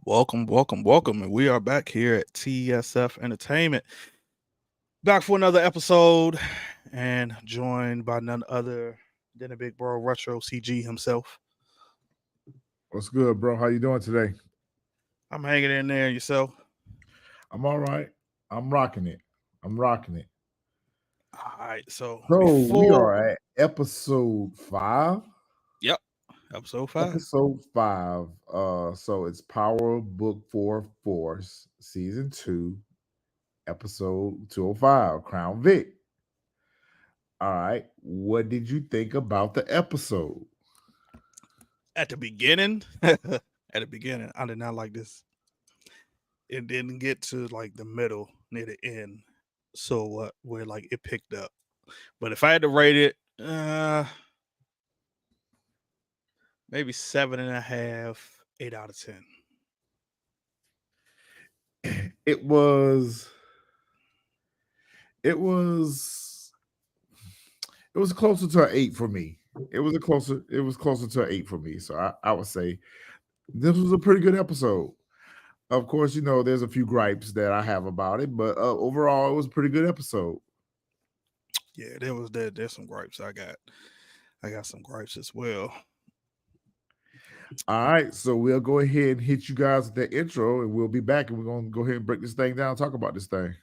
Welcome. And we are back here at TSF Entertainment. Back for another episode and joined by none other than the big bro Retro CG himself. What's good, bro? How you doing today? I'm hanging in there yourself. I'm all right. I'm rocking it. I'm rocking it. All right, so So we before are at episode 5. yep, episode 5. Episode 5. So it's Power Book 4 Force, Season 2, Episode 205, Crown Vic. All right. What did you think about the episode? At the beginning, I did not like this. It didn't get to like the middle near the end. So what where like it picked up. But if I had to rate it, maybe 7.5, 8 out of 10. It was it was it was closer to an 8 for me. It was closer to an 8 for me. So I would say this was a pretty good episode. Of course, there's a few gripes that I have about it, but overall, it was a pretty good episode. Yeah, there's some gripes I got. I got some gripes as well. All right, so we'll go ahead and hit you guys with that intro, and we'll be back, and we're gonna go ahead and break this thing down, talk about this thing.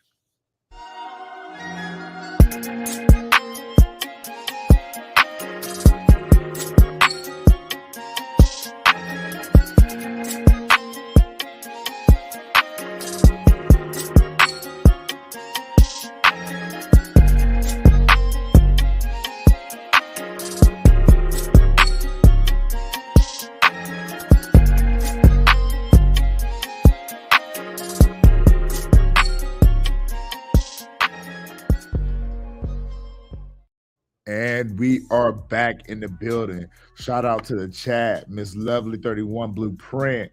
And we are back in the building. Shout out to the chat, Miss Lovely 31 Blueprint,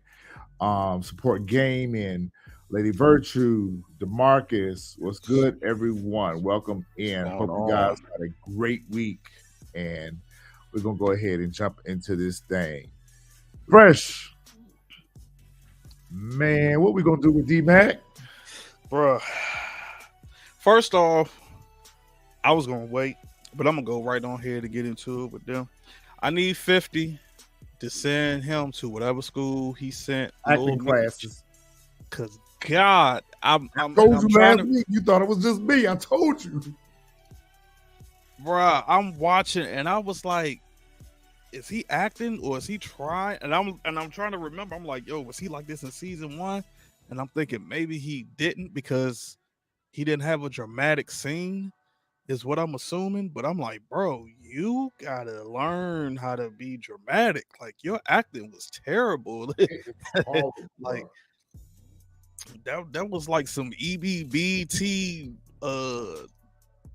Support Gaming, Lady Virtue, Demarcus. What's good, everyone? Welcome in. What's Hope going you guys on? had a great week. And we're gonna go ahead and jump into this thing. Fresh. Man, what we gonna do with D Mac? Bruh. First off, I was gonna wait, but I'm gonna go right on here to get into it with them. I need 50 to send him to whatever school he sent Acting little Mitch. classes. Cause God, I'm I I'm and told I'm you trying last to week you thought it was just me. I told you. I'm watching and I was like, is he acting or is he trying? And I'm trying to remember. I'm like, yo, was he like this in season 1? And I'm thinking maybe he didn't because he didn't have a dramatic scene, is what I'm assuming. But I'm like, bro, you gotta learn how to be dramatic. Like your acting was terrible. It's horrible, Like bro. that was like some EBBT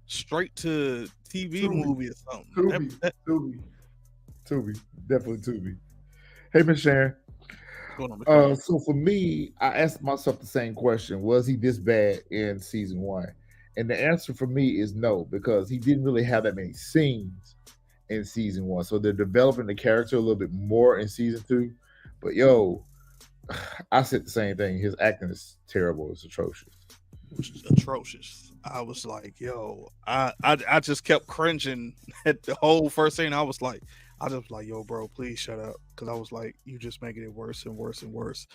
straight to TV Tubi, movie or something. That, Tubi, that Tubi, Tubi, definitely Tubi. Hey, Miss Sharon. what's going on, Michelle? So for me, I asked myself the same question: was he this bad in season 1? And the answer for me is no, because he didn't really have that many scenes in season 1. So they're developing the character a little bit more in season 2. But yo, I said the same thing. His acting is terrible. It's atrocious. Atrocious. I was like, yo, I just kept cringing at the whole first scene. I just was like, yo, bro, please shut up, because I was like, you just making it worse and worse and worse.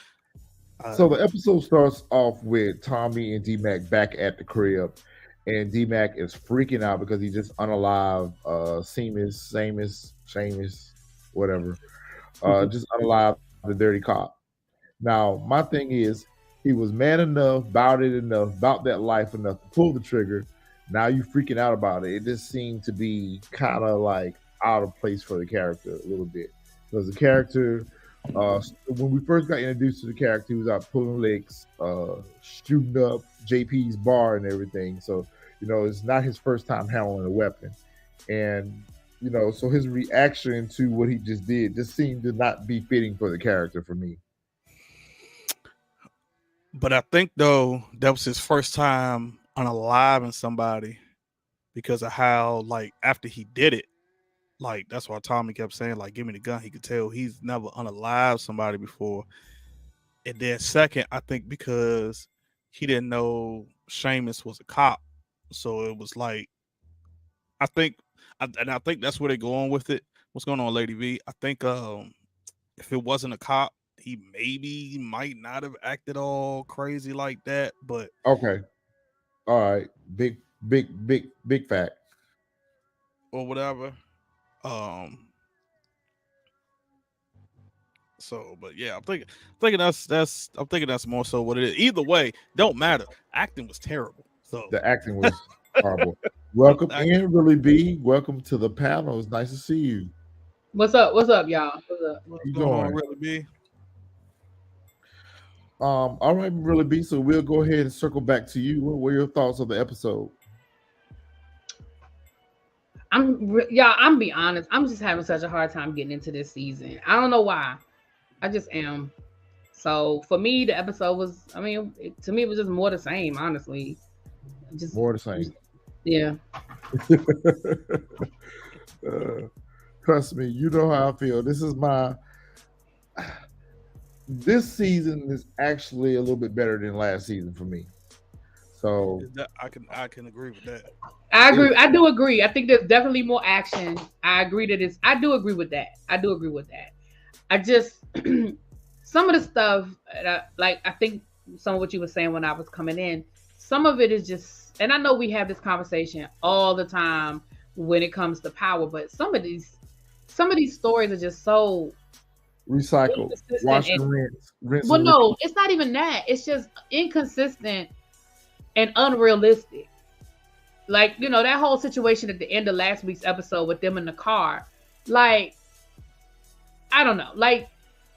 Uh, So the episode starts off with Tommy and D Mac back at the crib, and D Mac is freaking out because he just unalive Seamus, whatever. Just unalive the dirty cop. Now, my thing is, he was man enough, about that life enough to pull the trigger. Now you freaking out about it. It just seemed to be kind of like out of place for the character a little bit. Because the character, when we first got introduced to the character, he was out pulling legs, shooting up JP's bar and everything. So, it's not his first time handling a weapon. And, so his reaction to what he just did just seemed to not be fitting for the character for me. but I think though that was his first time unaliving somebody because of how like after he did it, like that's why Tommy kept saying like, "Give me the gun." He could tell he's never unalived somebody before, And then second, I think because he didn't know Seamus was a cop, so it was like I think, and I think that's where they're going with it. What's going on, Lady V? I think if it wasn't a cop, he maybe might not have acted all crazy like that, but Okay. All right. Big fact. or whatever. Um, so, but yeah, thinking I'm thinking that's more so what it is. Either way, don't matter. Acting was terrible. So, The acting was horrible. Welcome acting, in, Really B. Welcome to the panel. It's nice to see you. What's up? What's up, y'all? What's up? How what's you going on, doing? really be? All right, Really B. So we'll go ahead and circle back to you. What were your thoughts of the episode? Y'all. I'm be honest. I'm just having such a hard time getting into this season. I don't know why. I just am. So for me, the episode was. I mean, to me, it was just more the same. Honestly, just More the same. yeah. Uh, trust me, you know how I feel. This season is actually a little bit better than last season for me. So I can agree with that. I it, agree. I do agree. I think there's definitely more action. I agree that it's. I do agree with that. I do agree with that. I just some of the stuff like I think some of what you were saying when I was coming in. Some of it is just, and I know we have this conversation all the time when it comes to power, but some of these stories are just so recycle, inconsistent. wash And and rinse well, and repeat. no, it's not even that. It's just inconsistent and unrealistic. Like, that whole situation at the end of last week's episode with them in the car. Like, I don't know. Like,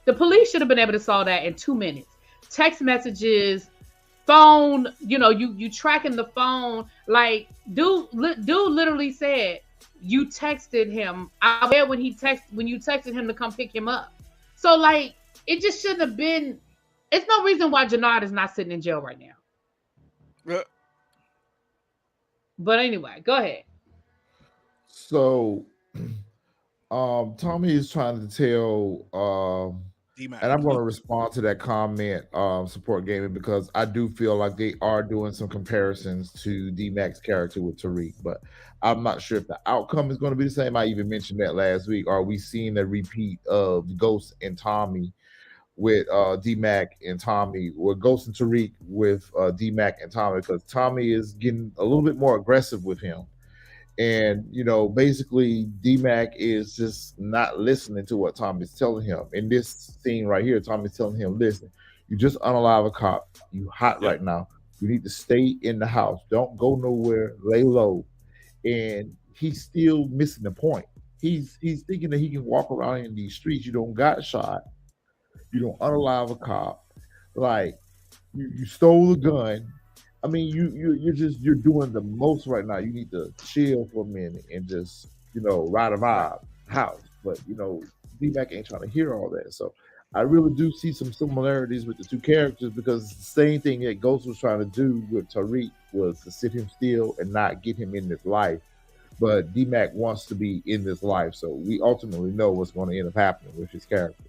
the police should have been able to solve that in 2 minutes. Text messages, phone, you tracking the phone. Like, dude literally said you texted him. I was there when you texted him to come pick him up. So like, it just shouldn't have been. It's no reason why Jenard is not sitting in jail right now. Yeah. But anyway, go ahead. So Tommy is trying to tell D-Mac. and I'm going to respond to that comment, support gaming, because I do feel like they are doing some comparisons to D-Mac's character with Tariq, but I'm not sure if the outcome is going to be the same. I even mentioned that last week. Are we seeing a repeat of Ghost and Tommy with D-Mac and Tommy, or Ghost and Tariq with D-Mac and Tommy? Because Tommy is getting a little bit more aggressive with him. And basically, D-Mac is just not listening to what Tommy's telling him. In this scene right here, Tommy's telling him, listen, you just unalive a cop. You hot Yep. right now. You need to stay in the house. Don't go nowhere. Lay low. And he's still missing the point. He's thinking that he can walk around in these streets. You don't got shot. You don't unalive a cop. Like, you stole a gun. I mean, you're doing the most right now. You need to chill for a minute and just ride a Right. vibe house. But D-Mac ain't trying to hear all that. So I really do see some similarities with the two characters, because it's the same thing that Ghost was trying to do with Tariq, was to sit him still and not get him in this life. But D-Mac wants to be in this life, so we ultimately know what's going to end up happening with his character.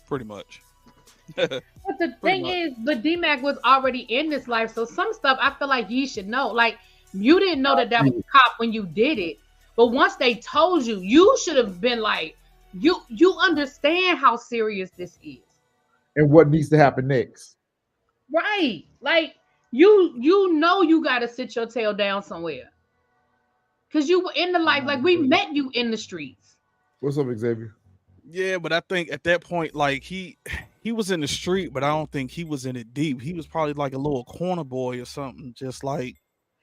Pretty much. But the Pretty thing much. is, but D-Mac was already in this life, so some stuff I feel like you should know. Like, you didn't know that was a cop when you did it, but once they told you, you should have been like, you understand how serious this is, And what needs to happen next? right? Like, you got to sit your tail down somewhere because you were in the life. Like, we met you in the streets. What's up, Xavier? Yeah, but I think at that point, like he was in the street, but I don't think he was in it deep. He was probably like a little corner boy or something, just like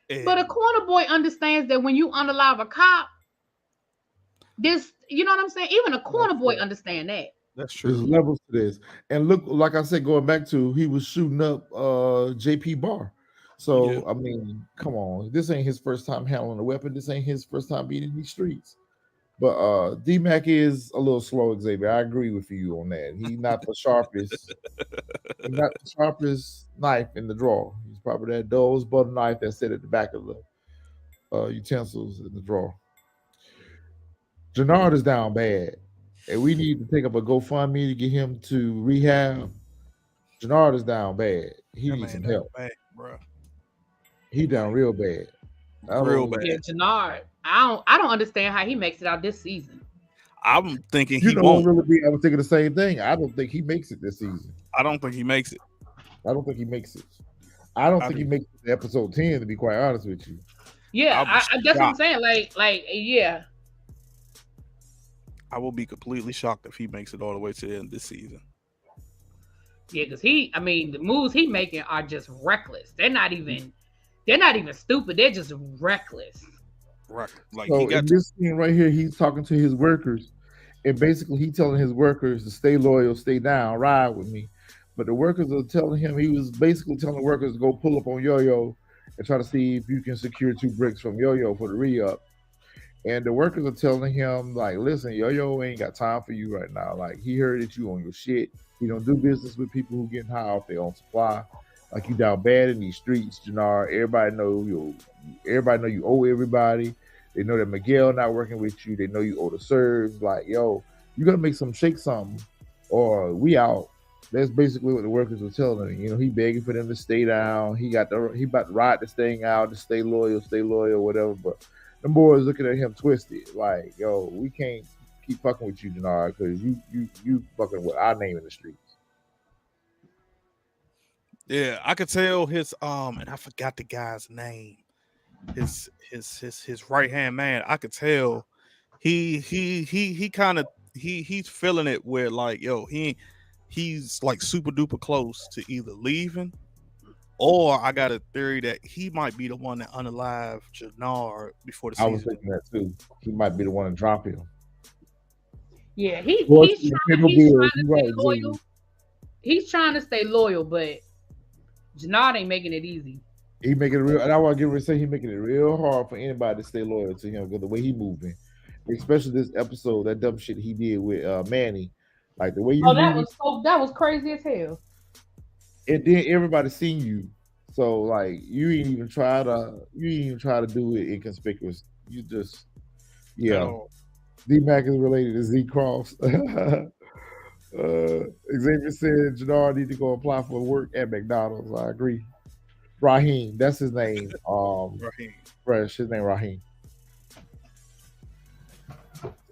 But a and corner boy understands that when you unalive a cop, this, you know what I'm saying? Even a corner that's boy true. understand that. That's There's true. levels to this. And look, like I said, going back to, he was shooting up JP Barr. Yeah. So I mean, come on. This ain't his first time handling a weapon. This ain't his first time being in these streets. But D Mac is a little slow, Xavier. I agree with you on that. He's not the sharpest knife in the drawer. He's probably that dullest butter knife that's set at the back of the utensils in the drawer. Jenard is down bad. And we need to take up a GoFundMe to get him to rehab. Jenard is down bad. He That needs man some down help. bad, bro. He down Like real bad. I real don't. Yeah, bad. Jenard. I don't understand how he makes it out this season. I'm thinking You he know what won't. really be? I was thinking the same thing. I don't think he makes it this season. I don't think he makes it. I don't think he makes it. I don't I think he do. makes it to episode 10. To be quite honest with you, Yeah, I'll be that's what I'm shocked. saying. Yeah, I will be completely shocked if he makes it all the way to the end of this season. yeah, because I mean, the moves he making are just reckless. They're not even stupid. They're just reckless. Right. Like he so got in this scene right here, he's talking to his workers, and basically he telling his workers to stay loyal, stay down, ride with me. But the workers are telling him he was basically telling the workers to go pull up on Yo-Yo and try to see if you can secure 2 bricks from Yo-Yo for the re-up. And the workers are telling him, like, listen, Yo-Yo ain't got time for you right now. Like, he heard that you on your shit. He don't do business with people who getting high off their own supply. Like, you down bad in these streets, Jenard. Everybody know you owe everybody. They know that Miguel not working with you. They know you owe the serves. Like, yo, you gotta make some shake something, or we out. That's basically what the workers were telling him. He begging for them to stay down. He about to ride this thing out, to stay loyal, whatever. But the boys looking at him twisted, like, yo, we can't keep fucking with you, Jenard, because you fucking with our name in the streets. yeah, I could tell his and I forgot the guy's name. His right hand man. I could tell he kind of he's feeling it where like yo he's like super duper close to either leaving or I got a theory that he might be the one that unalive Jenard before the I was season. thinking that too. He might be the one to drop him. Yeah, Boy, he's pay trying no he's bills. trying to You stay right, loyal. Ziggy. He's trying to stay loyal, but Jenard ain't making it easy. He making it real, and I want to give say he making it real hard for anybody to stay loyal to him because the way he moving, especially this episode, that dumb shit he did with Manny, like the way you Oh, moving, that was crazy as hell. and then everybody seen you, so like you ain't even try to do it inconspicuous. You just At yeah. all. D Mac is related to Z Cross. Xavier said Jenard need to go apply for work at McDonald's. I agree. Raheem, that's his name. Raheem. Fresh, his name Raheem.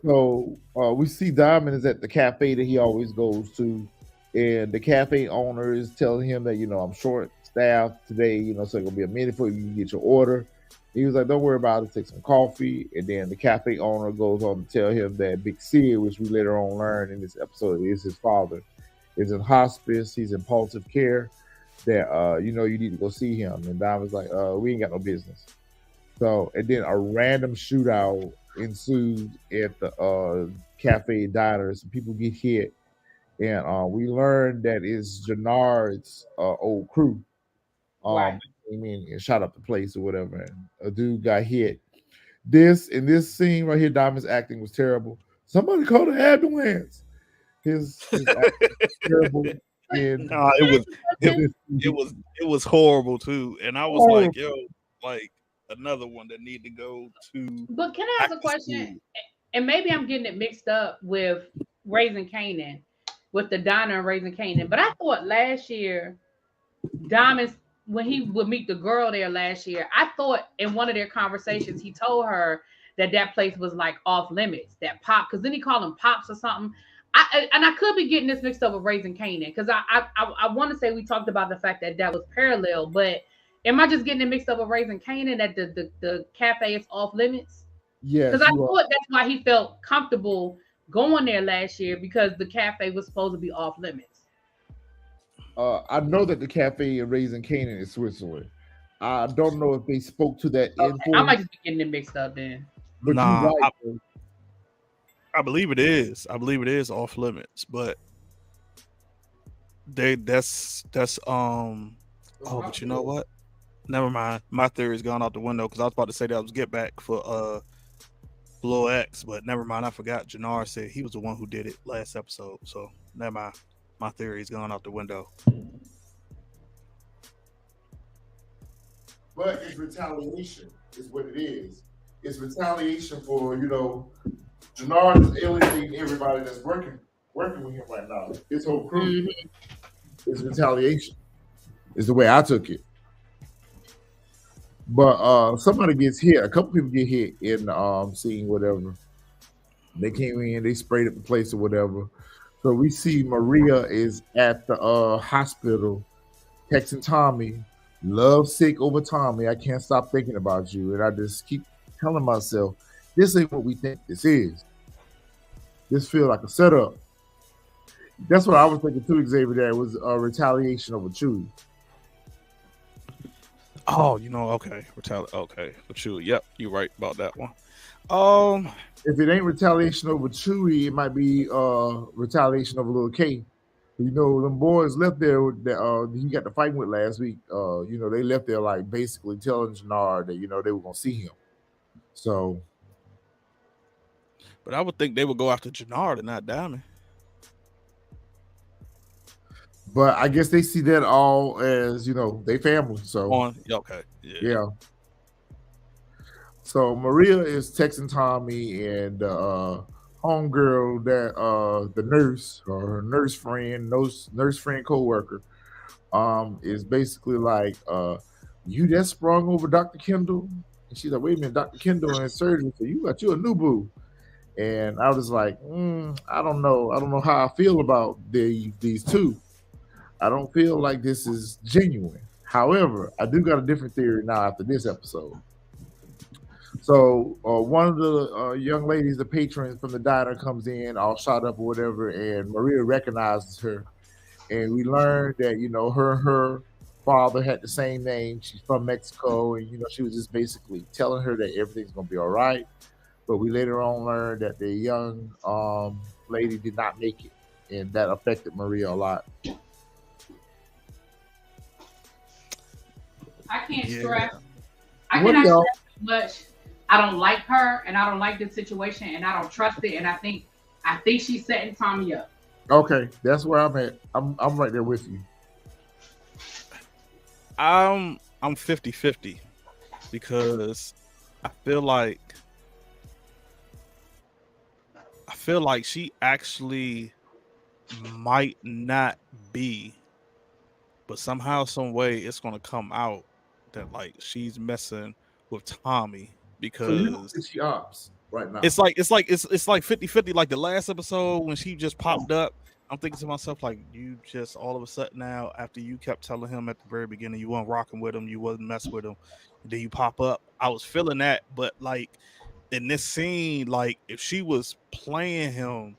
So we see Diamond is at the cafe that he always goes to, and the cafe owner is telling him that I'm short staffed today. So it's gonna be a minute before you can get your order. He was like, "Don't worry about it. Take some coffee." And then the cafe owner goes on to tell him that Big Sid, which we later on learn in this episode is his father, is in hospice. He's in palliative care. That you need to go see him. And Diamond's like, "We ain't got no business." So, and then a random shootout ensued at the cafe diner. Some people get hit, and we learn that it's Jenard's old crew. Right. Came in and shot up the place or whatever, and a dude got hit. In this scene right here, Diamond's acting was terrible. Somebody call the ambulance. His acting was terrible. In Nah, it this it was it was horrible too. And I was oh, like, yo, like another one that need to go to But can I ask a acting question? school. And maybe I'm getting it mixed up with Raising Canaan, with the Donna and Raising Canaan. But I thought last year, Diamonds, when he would meet the girl there last year, I thought in one of their conversations, he told her that place was like off limits, that pop, because then he called them pops or something. I could be getting this mixed up with Raising Canaan, because I want to say we talked about the fact that was parallel, but am I just getting it mixed up with Raising Canaan that the cafe is off limits? Because yes, I you are. thought that's why he felt comfortable going there last year, because the cafe was supposed to be off limits. I know that the cafe in Raising Canaan is Switzerland. I don't know if they spoke to that Okay, I might endpoint, just be getting it mixed up then. but you Nah, right. Bro. I believe it is. I believe it is off limits, but that's oh, but you know what? Never mind. My theory's gone out the window because I was about to say that was get back for Blow X, but never mind. I forgot. Jenard said he was the one who did it last episode, so never mind. My theory's gone out the window. But it's retaliation, is what it is. It's retaliation for Jenard is alienating everybody that's working with him right now. His whole crew. Mhm. It's retaliation. Is the way I took it. But somebody gets hit. A couple people get hit in the scene, whatever. They came in, they sprayed up the place or whatever. So we see Maria is at the hospital texting Tommy, love sick over Tommy. I can't stop thinking about you. And I just keep telling myself, this ain't what we think this is. This feels like a setup. That's what I was thinking too, Xavier, that it was a retaliation over Chewie. Oh, okay. Okay. For Chewie. Yep, you're right about that one. If it ain't retaliation over Chewie, it might be retaliation over Little K. Them boys left there that he got the fight with last week. They left there like basically telling Jenard that they were gonna see him. So, but I would think they would go after Jenard and not Diamond. But I guess they see that all as they family. So okay, yeah. So Maria is texting Tommy and homegirl that the nurse or her nurse friend coworker is basically like you that sprung over Dr. Kendall? And she's like, wait a minute, Dr. Kendall in surgery, so you got you a new boo. And I was like, I don't know how I feel about these two. I don't feel like this is genuine. However, I do got a different theory now after this episode. So one of the young ladies, the patrons from the diner, comes in all shot up or whatever, and Maria recognizes her. And we learned that, her father had the same name. She's from Mexico, and, she was just basically telling her that everything's going to be all right. But we later on learned that the young lady did not make it, and that affected Maria a lot. I can't stress. I cannot stress much. I don't like her, and I don't like this situation, and I don't trust it. And I think she's setting Tommy up. Okay, that's where I'm at. I'm right there with you. I'm 50-50 because I feel like she actually might not be, but somehow, some way, it's gonna come out that like she's messing with Tommy because so she ops right now. It's like 50-50. Like the last episode when she just popped up, I'm thinking to myself like, you just all of a sudden now, after you kept telling him at the very beginning you weren't rocking with him, you wasn't messing with him, then you pop up. I was feeling that, but like in this scene, like if she was playing him,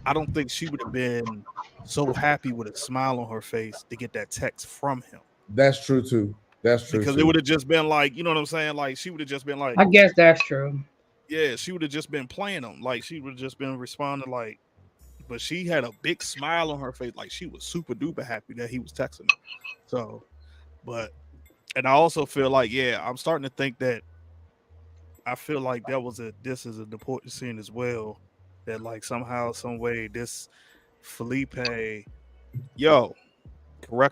I don't think she would have been so happy with a smile on her face to get that text from him. That's true too. That's true. Because it would have just been like, you know what I'm saying? Like she would have just been like, I guess that's true. Yeah, she would have just been playing him. Like she would have just been responding like, but she had a big smile on her face, like she was super duper happy that he was texting her. So, and I also feel like, I'm starting to think that I feel like this is an important scene as well. That like somehow, some way, this Felipe, correct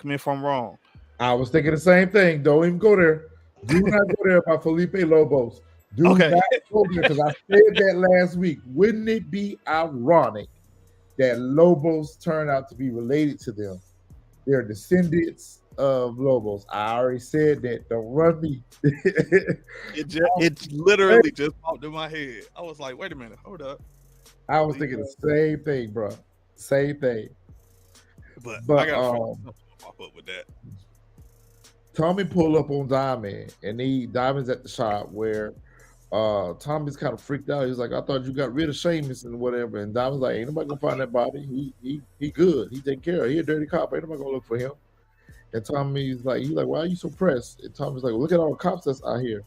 me if I'm wrong. I was thinking the same thing. Don't even go there. Do not go there about Felipe Lobos. Do not go there because I said that last week. Wouldn't it be ironic that Lobos turned out to be related to them? They're descendants of Lobos. I already said that. Don't run me. It literally just popped in my head. I was like, wait a minute, hold up. I was thinking the same thing, bro. Same thing. But I got to pop up with that. Tommy pulled up on Diamond, and Diamond's at the shop where Tommy's kind of freaked out. He's like, I thought you got rid of Seamus and whatever. And Diamond's like, ain't nobody gonna find that body. He good. He taken care of. He a dirty cop. Ain't nobody gonna look for him. And Tommy's like, why are you so pressed? And Tommy's like, well, look at all the cops that's out here.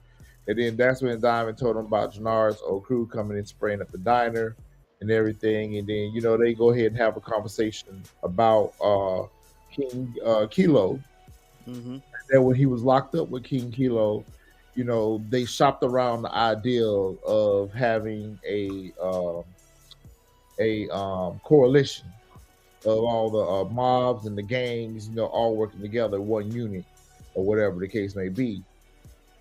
And then that's when Diamond told him about Jenard's old crew coming in, spraying up the diner and everything. And then, they go ahead and have a conversation about King Kilo. Mm-hmm. That when he was locked up with King Kilo, they shopped around the ideal of having a coalition of all the mobs and the gangs, all working together, one unit, or whatever the case may be.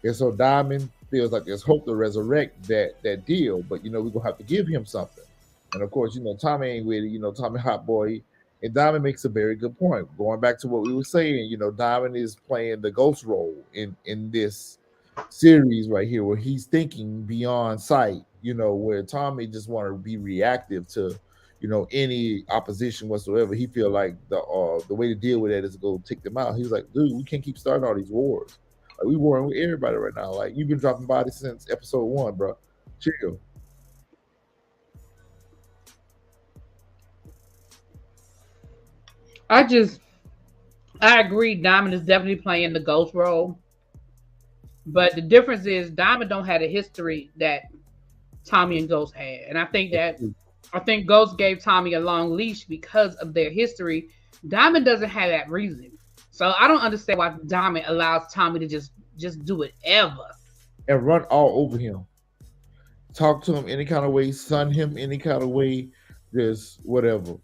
And so Diamond feels like there's hope to resurrect that deal, but we're gonna have to give him something. And of course, Tommy ain't with it. Tommy Hot Boy, And Diamond makes a very good point. Going back to what we were saying, Diamond is playing the ghost role in this series right here, where he's thinking beyond sight. Where Tommy just want to be reactive to, any opposition whatsoever. He feel like the way to deal with that is to go take them out. He's like, dude, we can't keep starting all these wars. Like, we warring with everybody right now. Like, you've been dropping bodies since episode 1, bro. Chill. I just, I agree. Diamond is definitely playing the ghost role, but the difference is Diamond don't have the history that Tommy and Ghost had, and I think Ghost gave Tommy a long leash because of their history. Diamond doesn't have that reason, so I don't understand why Diamond allows Tommy to just do it ever. And run all over him. Talk to him any kind of way, son him any kind of way, just whatever.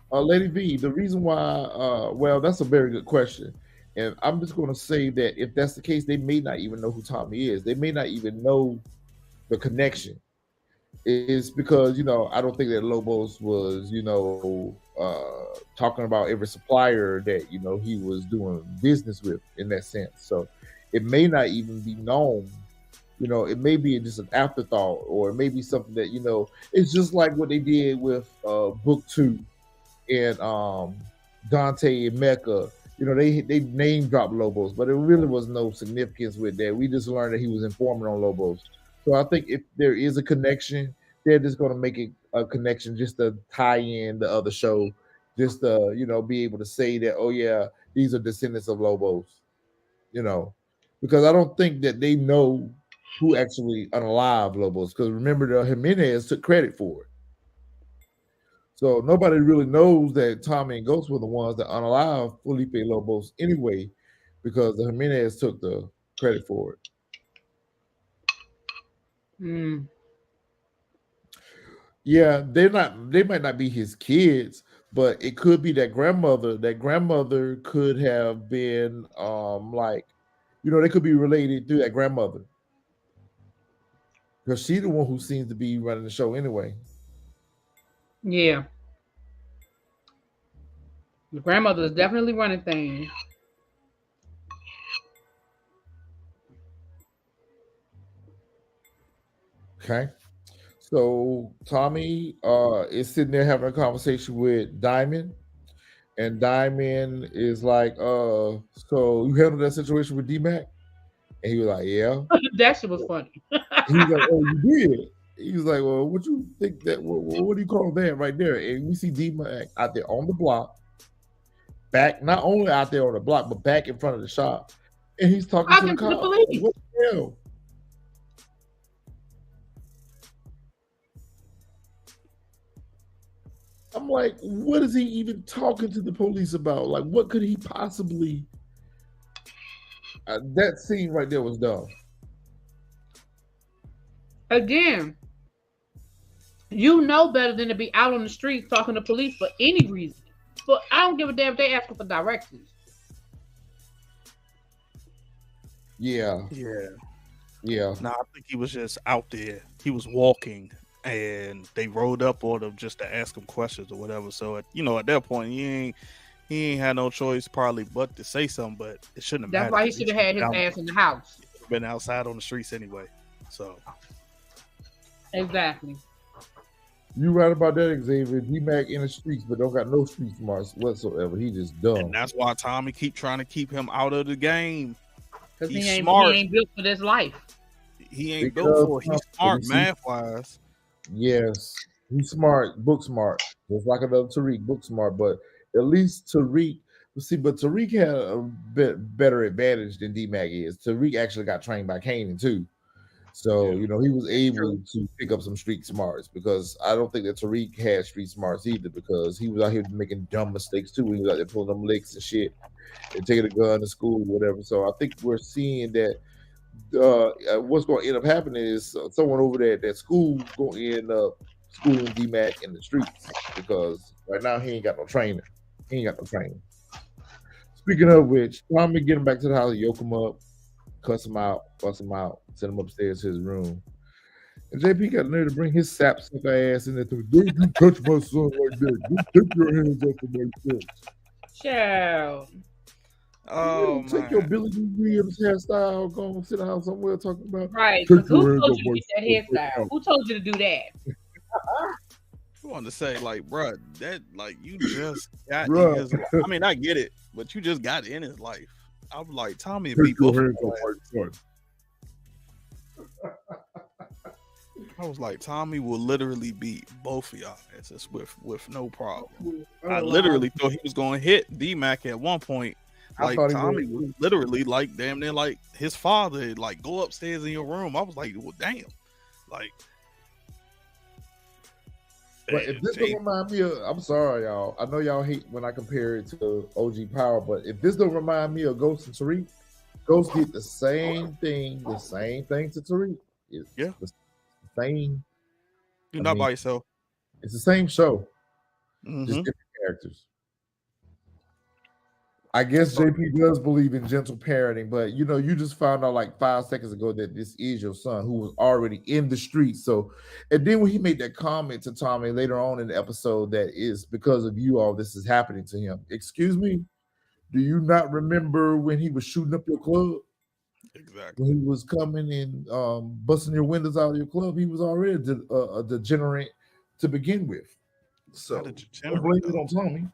Lady V, the reason why, well, that's a very good question. And I'm just going to say that if that's the case, they may not even know who Tommy is. They may not even know the connection. Is because, I don't think that Lobos was, talking about every supplier that, he was doing business with in that sense. So it may not even be known. It may be just an afterthought, or it may be something that, it's just like what they did with book 2 and Dante and Mecca. They name dropped Lobos, but it really was no significance with that. We just learned that he was informing on Lobos. So I think if there is a connection, they're just going to make it a connection just to tie in the other show, just to be able to say that, oh yeah, these are descendants of Lobos. Because I don't think that they know who actually unalive Lobos. Because remember, the Jimenez took credit for it. So nobody really knows that Tommy and Ghost were the ones that unalived Felipe Lobos anyway, because the Jimenez took the credit for it. Mm. Yeah, they might not be his kids, but it could be that grandmother. That grandmother could have been they could be related through that grandmother. Because she's the one who seems to be running the show anyway. Yeah, the grandmother is definitely running things. Okay. So Tommy is sitting there having a conversation with Diamond, and Diamond is like, so you handled that situation with D-Mac? And he was like, yeah. That shit was funny. He was like, oh, you did? He was like, well, what you think that, what do you call that right there? And we see D-Mac out there on the block, back, not only out there on the block, but back in front of the shop. And he's talking to the Talking to the cop. police. What the hell? I'm like, what is he even talking to the police about? Like, what could he possibly? That scene right there was dumb. Again, you know better than to be out on the streets talking to police for any reason. But I don't give a damn if they asking for directions. Yeah, Yeah. yeah. No, I think he was just out there. He was walking, and they rode up on him just to ask him questions or whatever. So, at that point, he ain't had no choice probably but to say something. But it shouldn't have That's mattered. why he 'Cause should have had his ass in the house. been outside on the streets anyway. So Exactly. You right about that, Xavier. D-Mac in the streets, but don't got no street smarts whatsoever. He just dumb. and that's why Tommy keep trying to keep him out of the game. Because He's he smart. ain't built for this life. He ain't Because built for it. He's Tommy, smart see? math wise. Yes, he's smart, book smart, just like another Tariq, book smart. But at least Tariq, but Tariq had a bit better advantage than D-Mac is. Tariq actually got trained by Kanan too. So, Yeah. he was able True. to pick up some street smarts, because I don't think that Tariq had street smarts either, because he was out here making dumb mistakes too. He was out there pulling them licks and shit and taking a gun to school, whatever. So I think we're seeing that what's going to end up happening is someone over there at that school going to end up schooling D-Mac in the streets, because right now he ain't got no training. He ain't got no training. Speaking of which, I'm going to get him back to the house, yoke him up, cuss him out, bust him out, send him upstairs to his room. And JP got the nerve to bring his sap sucker ass in there. Don't you touch my son like that. Don't take your hands off of my son. Child. Oh Take your man. Billy D. Williams hairstyle, go and sit down somewhere talking about. Right. Take Because who your hands told off you my to get that son right hairstyle? now. Who told you to do that? I want to say, like, bruh, that, like, you just got in Bruh, his. I mean, I get it, but you just got in his life. I was like, Tommy and take beat both your of hands them. off my son. I was like, Tommy will literally beat both of y'all asses with no problem. I literally thought he was going to hit D-Mac at one point. I Like, thought he Tommy was. was literally like damn near like his father, like, go upstairs in your room. I was like, well, damn. Like, But if this don't remind me of, I'm sorry, y'all. I know y'all hate when I compare it to OG Power, but if this don't remind me of Ghost and Tariq, Ghost did the same thing to Tariq. It's Yeah. the same. you're I not mean, by yourself. It's the same show, just Mhm. different characters. I guess JP does believe in gentle parenting, but you just found out like 5 seconds ago that this is your son who was already in the streets. So, and then when he made that comment to Tommy later on in the episode, that is because of you, all this is happening to him. Excuse me, do you not remember when he was shooting up your club? Exactly. When he was coming and busting your windows out of your club, he was already a degenerate to begin with. So, Not a don't blame degenerate, it on Tommy.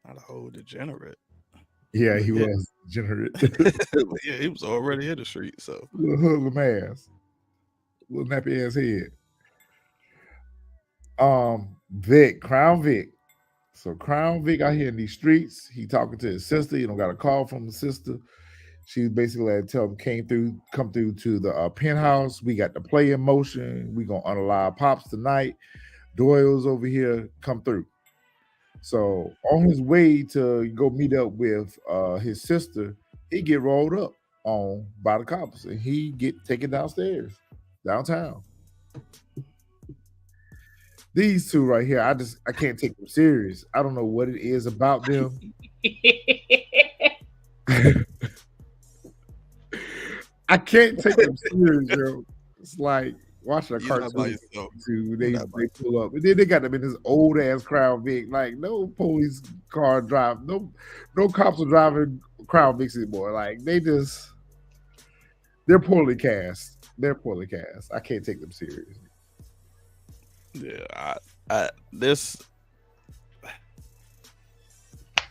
Not a whole degenerate. Yeah, But he yeah. was degenerate. Yeah, he was already in the street. So Little hoodlum ass, little nappy ass head. Crown Vic. So Crown Vic out here in these streets. He talking to his sister. He don't got a call from the sister. She basically had to tell him come through to the penthouse. We got the play in motion. We gonna unalive Pops tonight. Doyle's over here. Come through. So on his way to go meet up with his sister, he get rolled up on by the cops and he get taken downstairs, downtown. These two right here, I can't take them serious. I don't know what it is about them. I can't take them serious, yo. It's like watching a cartoon. They pull up, and then they got them in this old ass Crown Vic. Like no police car drive, no cops are driving Crown Vics anymore. Like they're poorly cast. I can't take them serious. yeah, this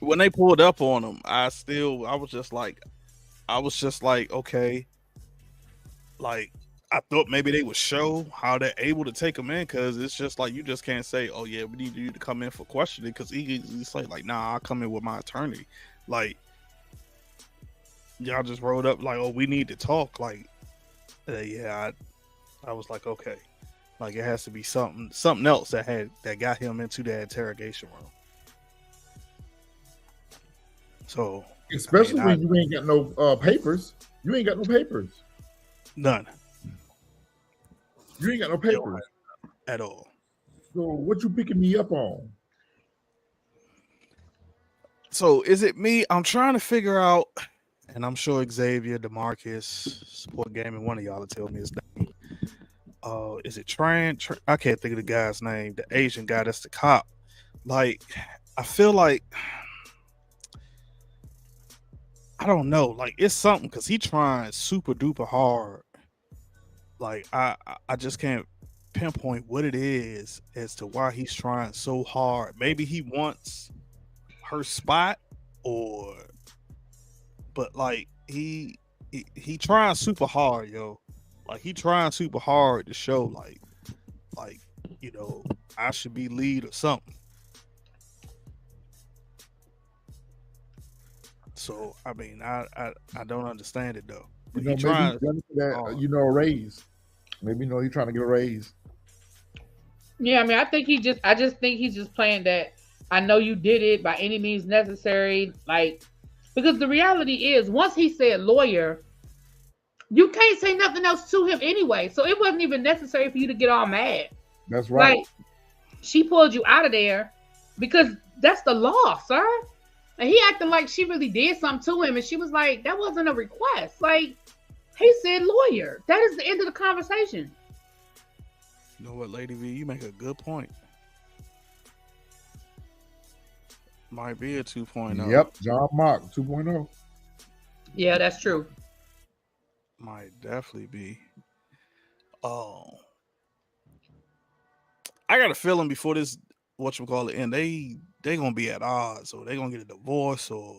when they pulled up on him, I was just like, okay, like I thought maybe they would show how they're able to take him in, because it's just like you just can't say, oh yeah, we need you to come in for questioning, because he's like, nah, I'll come in with my attorney. Like y'all just rolled up like, oh, we need to talk. Like yeah, I was like, okay, like it has to be something else that got him into that interrogation room. So especially when you ain't got no papers. You ain't got no papers. None. You ain't got no papers at all. So what you picking me up on? So is it me? I'm trying to figure out, and I'm sure Xavier, DeMarcus, Support Gaming, one of y'all will tell me his name. Is it Tran? I can't think of the guy's name. The Asian guy that's the cop. Like, I feel like I don't know. Like it's something because he trying super duper hard. Like I just can't pinpoint what it is as to why he's trying so hard. Maybe he wants her spot, but like he trying super hard, yo. Like he trying super hard to show like I should be lead or something. So I mean I don't understand it though. But maybe trying that, a raise. Maybe he's trying to get a raise. Yeah, I mean, I just think he's just playing that. I know you did it by any means necessary, like because the reality is, once he said lawyer, you can't say nothing else to him anyway. So it wasn't even necessary for you to get all mad. That's right. Like she pulled you out of there because that's the law, sir. And he acted like she really did something to him, and she was like, "That wasn't a request." Like he said, "Lawyer." That is the end of the conversation. You know what, Lady V, you make a good point. Might be a 2.0. Yep, John Mock 2.0. Yeah, that's true. Might definitely be. Oh, I got a feeling before this whatchamacallit end, they gonna be at odds, or they gonna get a divorce, or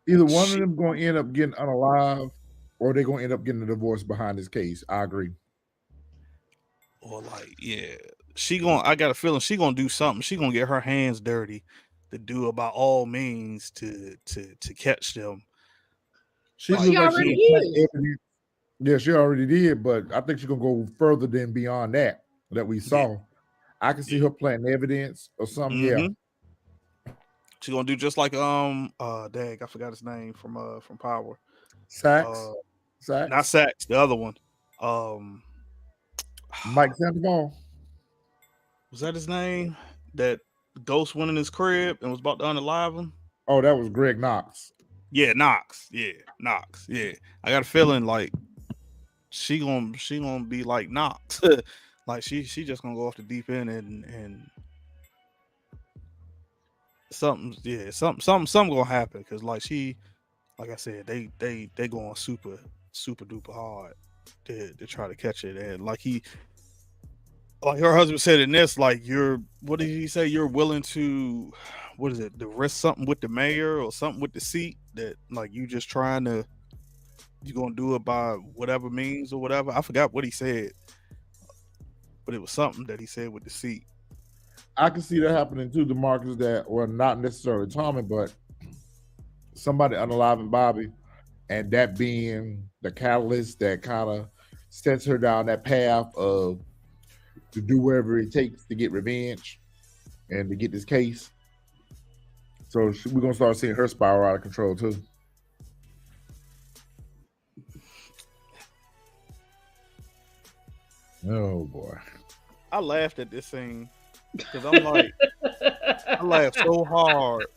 Either one of shit, them going to end up getting unalive, or they're going to end up getting a divorce behind this case. I agree. or like yeah, she gonna. I got a feeling she gonna do something. She gonna get her hands dirty to do about all means to catch them. She But Like she looks like she already can yeah, plant is. evidence. Yeah, she already did, but I think she's going to go further than beyond that we yeah, saw. I can see yeah. her planting evidence or something. Yeah. Mm-hmm. She gonna do just like dang, I forgot his name from Power. Uh, Sachs. not Sachs. Sax, the other one. Um, Mike Sandoval. was that his name? That Ghost went in his crib and was about to unalive him. Oh, that was Greg Knox. Yeah, Knox. Yeah, Knox. Yeah, I got a feeling like she gonna be like Knox. Like she just gonna go off the deep end and something gonna happen because like I said they going super duper hard to try to catch it, and like her husband said in this, like you're what did he say, you're willing to what is it, to risk something with the mayor or something with the seat, that like you just trying to, you gonna do it by whatever means or whatever. I forgot what he said, but it was something that he said with the seat. I can see that happening too, DeMarcus, that, well, not necessarily Tommy, but somebody unaliving Bobby, and that being the catalyst that kind of sets her down that path of to do whatever it takes to get revenge and to get this case. So we're gonna start seeing her spiral out of control too. Oh boy. I laughed at this scene because I'm like, I laughed so hard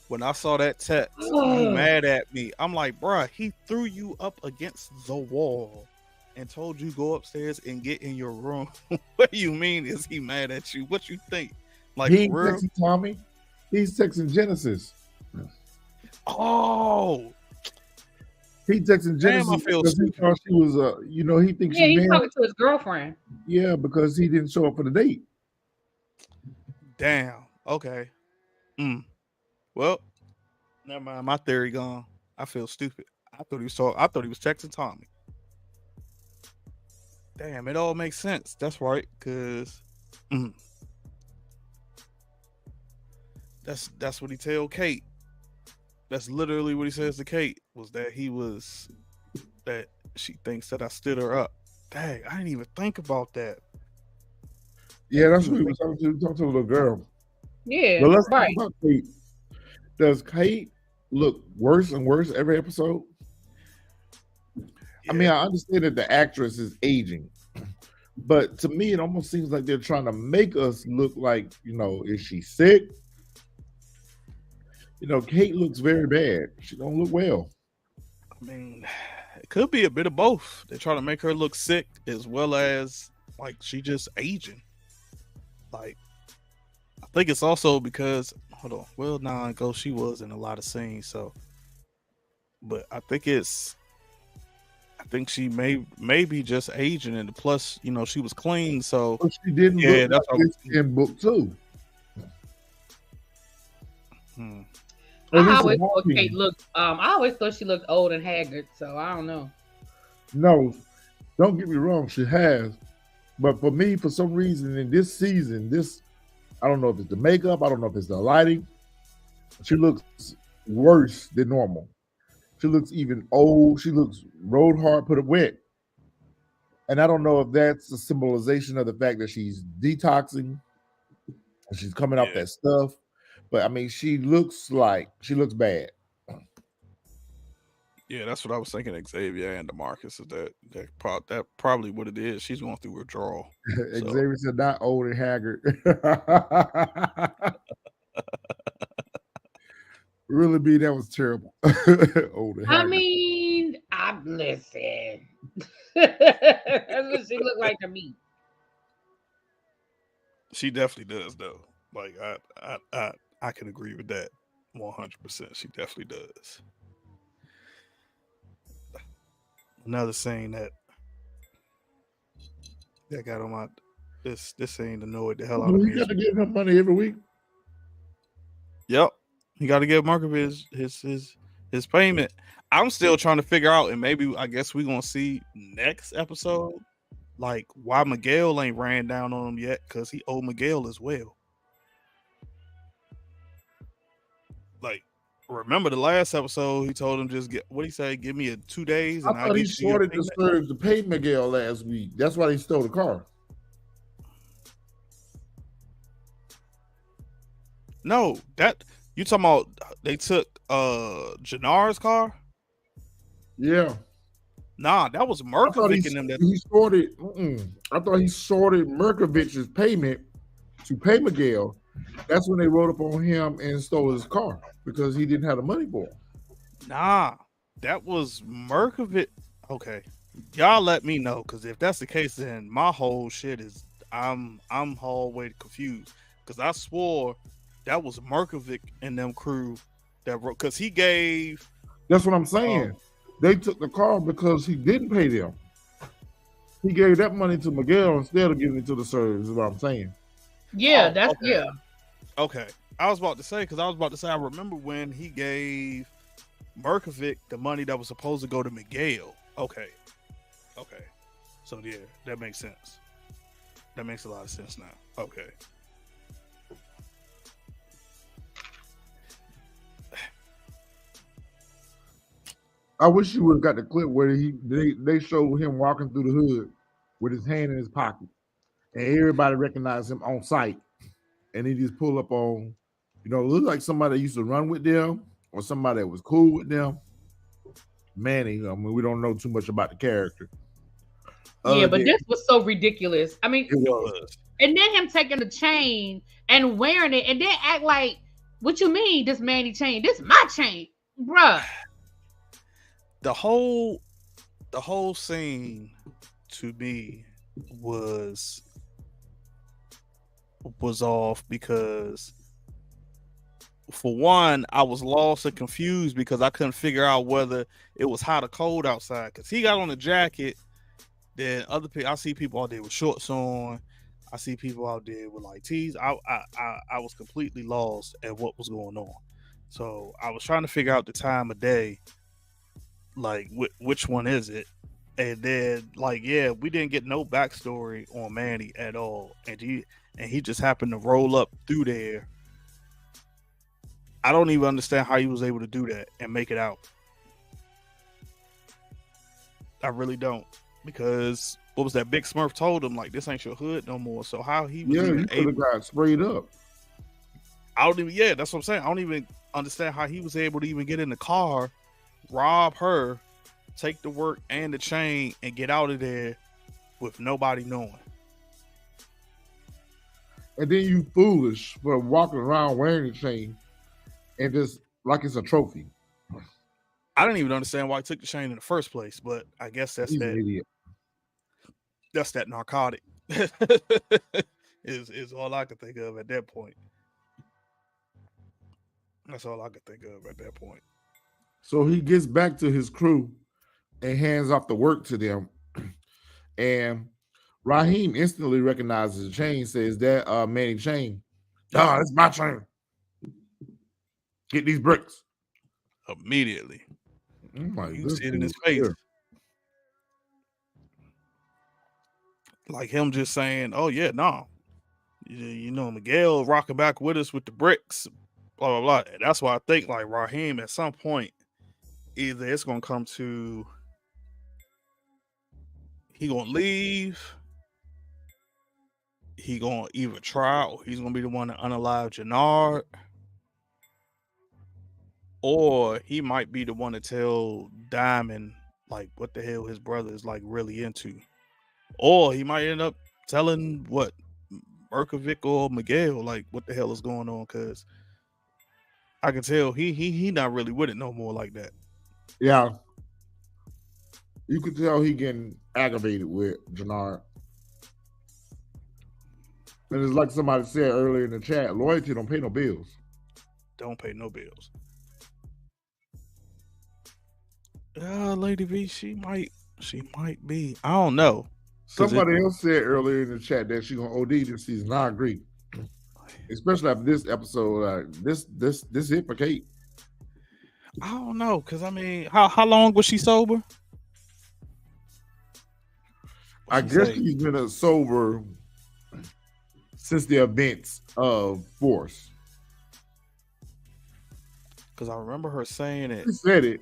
when I saw that text. You mad at me? I'm like, bruh, he threw you up against the wall and told you go upstairs and get in your room. What do you mean? Is he mad at you? What you think? Like He for ain't real? texting Tommy. He's texting Genesis. Oh, He texting damn! I Genesis feel because he stupid. thought she was he thinks Yeah, she's he's married. talking to his girlfriend. Yeah, because he didn't show up for the date. Damn. Okay. Well, never mind. My theory gone. I feel stupid. I thought he was texting Tommy. Damn, it all makes sense. That's right, cause that's what he tell Kate. That's literally what he says to Kate, was that that she thinks that I stood her up. Dang, I didn't even think about that. Yeah, that's He what was he was talking to. Talking to the little girl. Yeah, But let's talk right. about Kate. Does Kate look worse and worse every episode? I mean, I understand that the actress is aging, but to me, it almost seems like they're trying to make us look like, is she sick? Kate looks very bad. She don't look well. I mean, it could be a bit of both. They try to make her look sick as well as like she just aging. Like, I think it's also because hold on. Well, nah, go. She was in a lot of scenes, so. But I think she maybe just aging, and plus, she was clean, so But she didn't yeah, look that's like this in book 2. At I least in always my thought Kate opinion. looked. I always thought she looked old and haggard. So I don't know. No, don't get me wrong, she has. But for me, for some reason, in this season, I don't know if it's the makeup, I don't know if it's the lighting, she looks worse than normal. She looks even old. She looks road hard, put it wet. And I don't know if that's a symbolization of the fact that she's detoxing and she's coming off yeah, that stuff. But I mean, she looks bad. yeah. That's what I was thinking. Xavier and Demarcus is that probably what it is. She's going through withdrawal. So Xavier said not old and haggard. Really, B, that was terrible. Old and I haggard. mean, I listen. That's what she looked like to me. She definitely does though. Like I can agree with that 100%. She definitely does. Another scene that got on my this scene annoyed the hell out of You me got is to give him money every week. yep. You got to give Markovich his payment. I'm still trying to figure out, and maybe I guess we're gonna see next episode, like why Miguel ain't ran down on him yet, because he owed Miguel as well. Like, remember the last episode, he told him just get what he said, give me 2 days I and I'll thought he get you your shorted the payment. serves to pay Miguel last week. That's why he stole the car. No, that you talking about they took Jenard's car? Yeah. Nah, that was I thought Merkovic and them that he sorted. I thought he sorted Merkovich's payment to pay Miguel. That's when they wrote up on him and stole his car because he didn't have the money for it. nah, that was Merkovic. Okay. Y'all let me know, because if that's the case, then my whole shit is I'm whole way confused. Because I swore that was Merkovic and them crew that wrote, because he gave That's what I'm saying. They took the car because he didn't pay them. He gave that money to Miguel instead of giving it to the servers, is what I'm saying. Yeah, okay. yeah. Okay. I was about to say, I remember when he gave Merkovic the money that was supposed to go to Miguel. Okay. So yeah, that makes sense. That makes a lot of sense now. Okay. I wish you would have got the clip where they showed him walking through the hood with his hand in his pocket, and everybody recognized him on sight. And he just pull up on, it looked like somebody that used to run with them or somebody that was cool with them. Manny, we don't know too much about the character. Yeah, but this was so ridiculous. I mean, it was. And then him taking the chain and wearing it, and then act like, what you mean, this Manny chain? This my chain, bruh. The whole scene to me was off because, for one, I was lost and confused because I couldn't figure out whether it was hot or cold outside. Because he got on a jacket, then other people, I see people out there with shorts on. I see people out there with like tees. I was completely lost at what was going on. So I was trying to figure out the time of day, like which one is it? And then like, yeah, we didn't get no backstory on Manny at all, and he just happened to roll up through there. I don't even understand how he was able to do that and make it out. I really don't, because what was that? Big Smurf told him like, this ain't your hood no more. So how he was even able to got sprayed up. I don't even. Yeah, that's what I'm saying. I don't even understand how he was able to even get in the car, rob her, take the work and the chain, and get out of there with nobody knowing. And then you foolish for walking around wearing the chain and just like it's a trophy. I didn't even understand why he took the chain in the first place, but I guess that's He's that. an idiot. That's that narcotic. is all I could think of at that point. That's all I could think of at that point. So he gets back to his crew and hands off the work to them. And Raheem instantly recognizes the chain, says that Manny chain. Oh, that's my chain. Get these bricks. Immediately. Like, you see it in his face. Here. Like him just saying, oh yeah, no. You know, Miguel rocking back with us with the bricks, blah, blah, blah. And that's why I think like Raheem at some point, either it's going to come to, he going to leave, he going to either try, or he's going to be the one to unalive Jenard, or he might be the one to tell Diamond like what the hell his brother is like really into. Or he might end up telling what Merkovic or Miguel like what the hell is going on, because I can tell he not really with it no more like that. Yeah. You could tell he getting aggravated with Jenard. And it's like somebody said earlier in the chat, loyalty don't pay no bills. Don't pay no bills. Lady V, she might be. I don't know. Somebody else said earlier in the chat that she gonna OD this season. I agree, especially after this episode. This hit for Kate. I don't know, because I mean, how long was she sober? I guess she's been sober since the events of Force. Because I remember her saying it. She said it.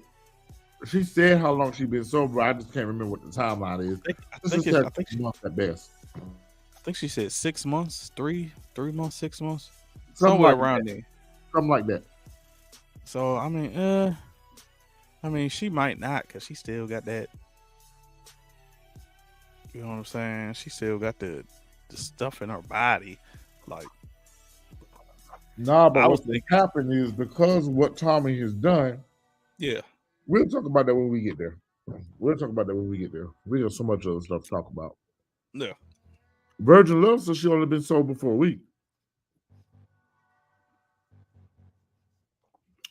She said how long she's been sober. I just can't remember what the timeline is. I think she months at best. I think she said 6 months, 3 months, 6 months, Something somewhere like around that. there. Something like that. So I mean, she might not, because she still got that. You know what I'm saying? She still got the stuff in her body, like. Nah, but what's happened is because of what Tommy has done. Yeah. We'll talk about that when we get there. We got so much other stuff to talk about. Yeah. Virgin Love says she only been sober for a week.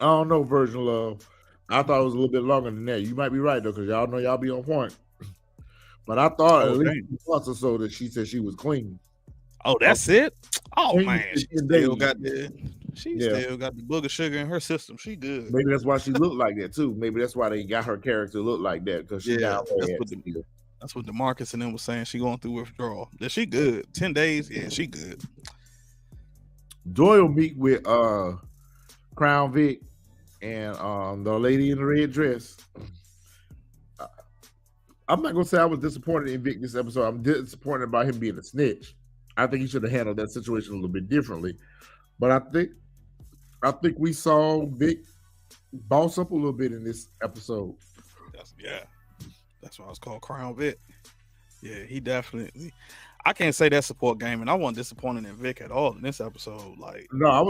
I don't know, Virgin Love. I thought it was a little bit longer than that. You might be right though, because y'all know y'all be on point. But I thought at least once or so that she said she was clean. Oh, that's it? Oh clean man, she still got the booger sugar in her system. She good. Maybe that's why she looked like that too. Maybe that's why they got her character to look like that, because she down there. That's what DeMarcus and them was saying. She going through withdrawal. Yeah, she good. 10 days. Yeah, she good. Doyle meet with Crown Vic and the lady in the red dress. I'm not gonna say I was disappointed in Vic this episode. I'm disappointed about him being a snitch. I think he should have handled that situation a little bit differently. But I think we saw Vic boss up a little bit in this episode. That's why it's called Crown Vic. Yeah, he definitely. I can't say that support game, and I wasn't disappointed in Vic at all in this episode. Like, I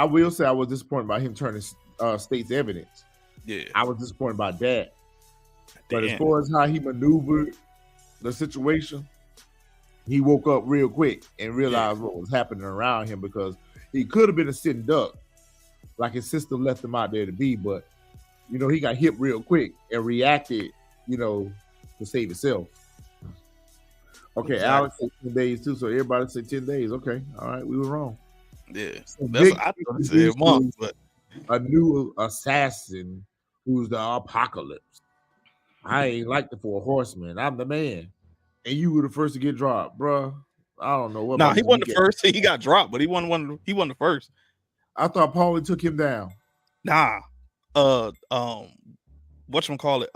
will say I was disappointed by him turning state's evidence. Yeah, I was disappointed by that. But as far as how he maneuvered the situation, he woke up real quick and realized what was happening around him, because he could have been a sitting duck, like his sister left him out there to be. But, he got hit real quick and reacted, to save himself. Okay, exactly. Alex said 10 days too, so everybody said 10 days. Okay, all right, we were wrong. Yeah, so that's what I thought it said month, but a new assassin who's the apocalypse. I ain't like the Four Horsemen. I'm the man. And you were the first to get dropped, bro. I don't know what. No, he wasn't the first. He got dropped, but he wasn't the first. I thought Paulie took him down. Nah. Whatchamacallit?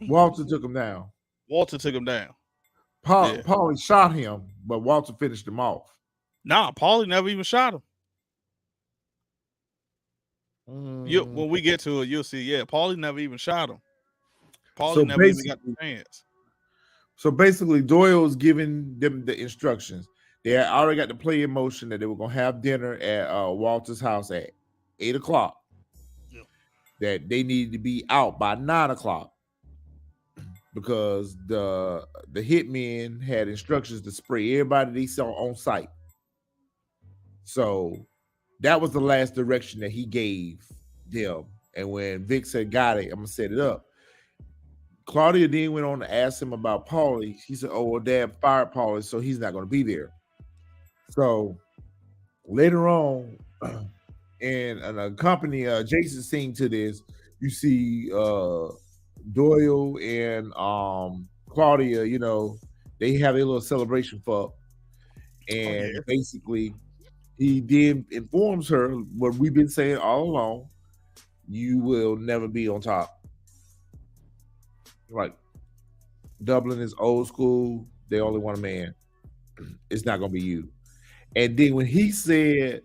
Walter took him down. Paulie shot him, but Walter finished him off. Nah, Paulie never even shot him. When we get to it, you'll see. Yeah, Paulie never even shot him. Paulie never even got the chance. So basically, Doyle's giving them the instructions. They already got the play in motion that they were going to have dinner at Walter's house at 8 o'clock. Yeah. That they needed to be out by 9 o'clock because the hitmen had instructions to spray everybody they saw on site. So that was the last direction that he gave them. And when Vic said, "Got it, I'm going to set it up," Claudia then went on to ask him about Paulie. He said, "Oh, well, Dad fired Paulie, so he's not going to be there." So later on, in a company adjacent scene to this, you see Doyle and Claudia. They have a little celebration for, and basically, he then informs her what we've been saying all along: you will never be on top. Like, Dublin is old school. They only want a man. It's not going to be you. And then when he said,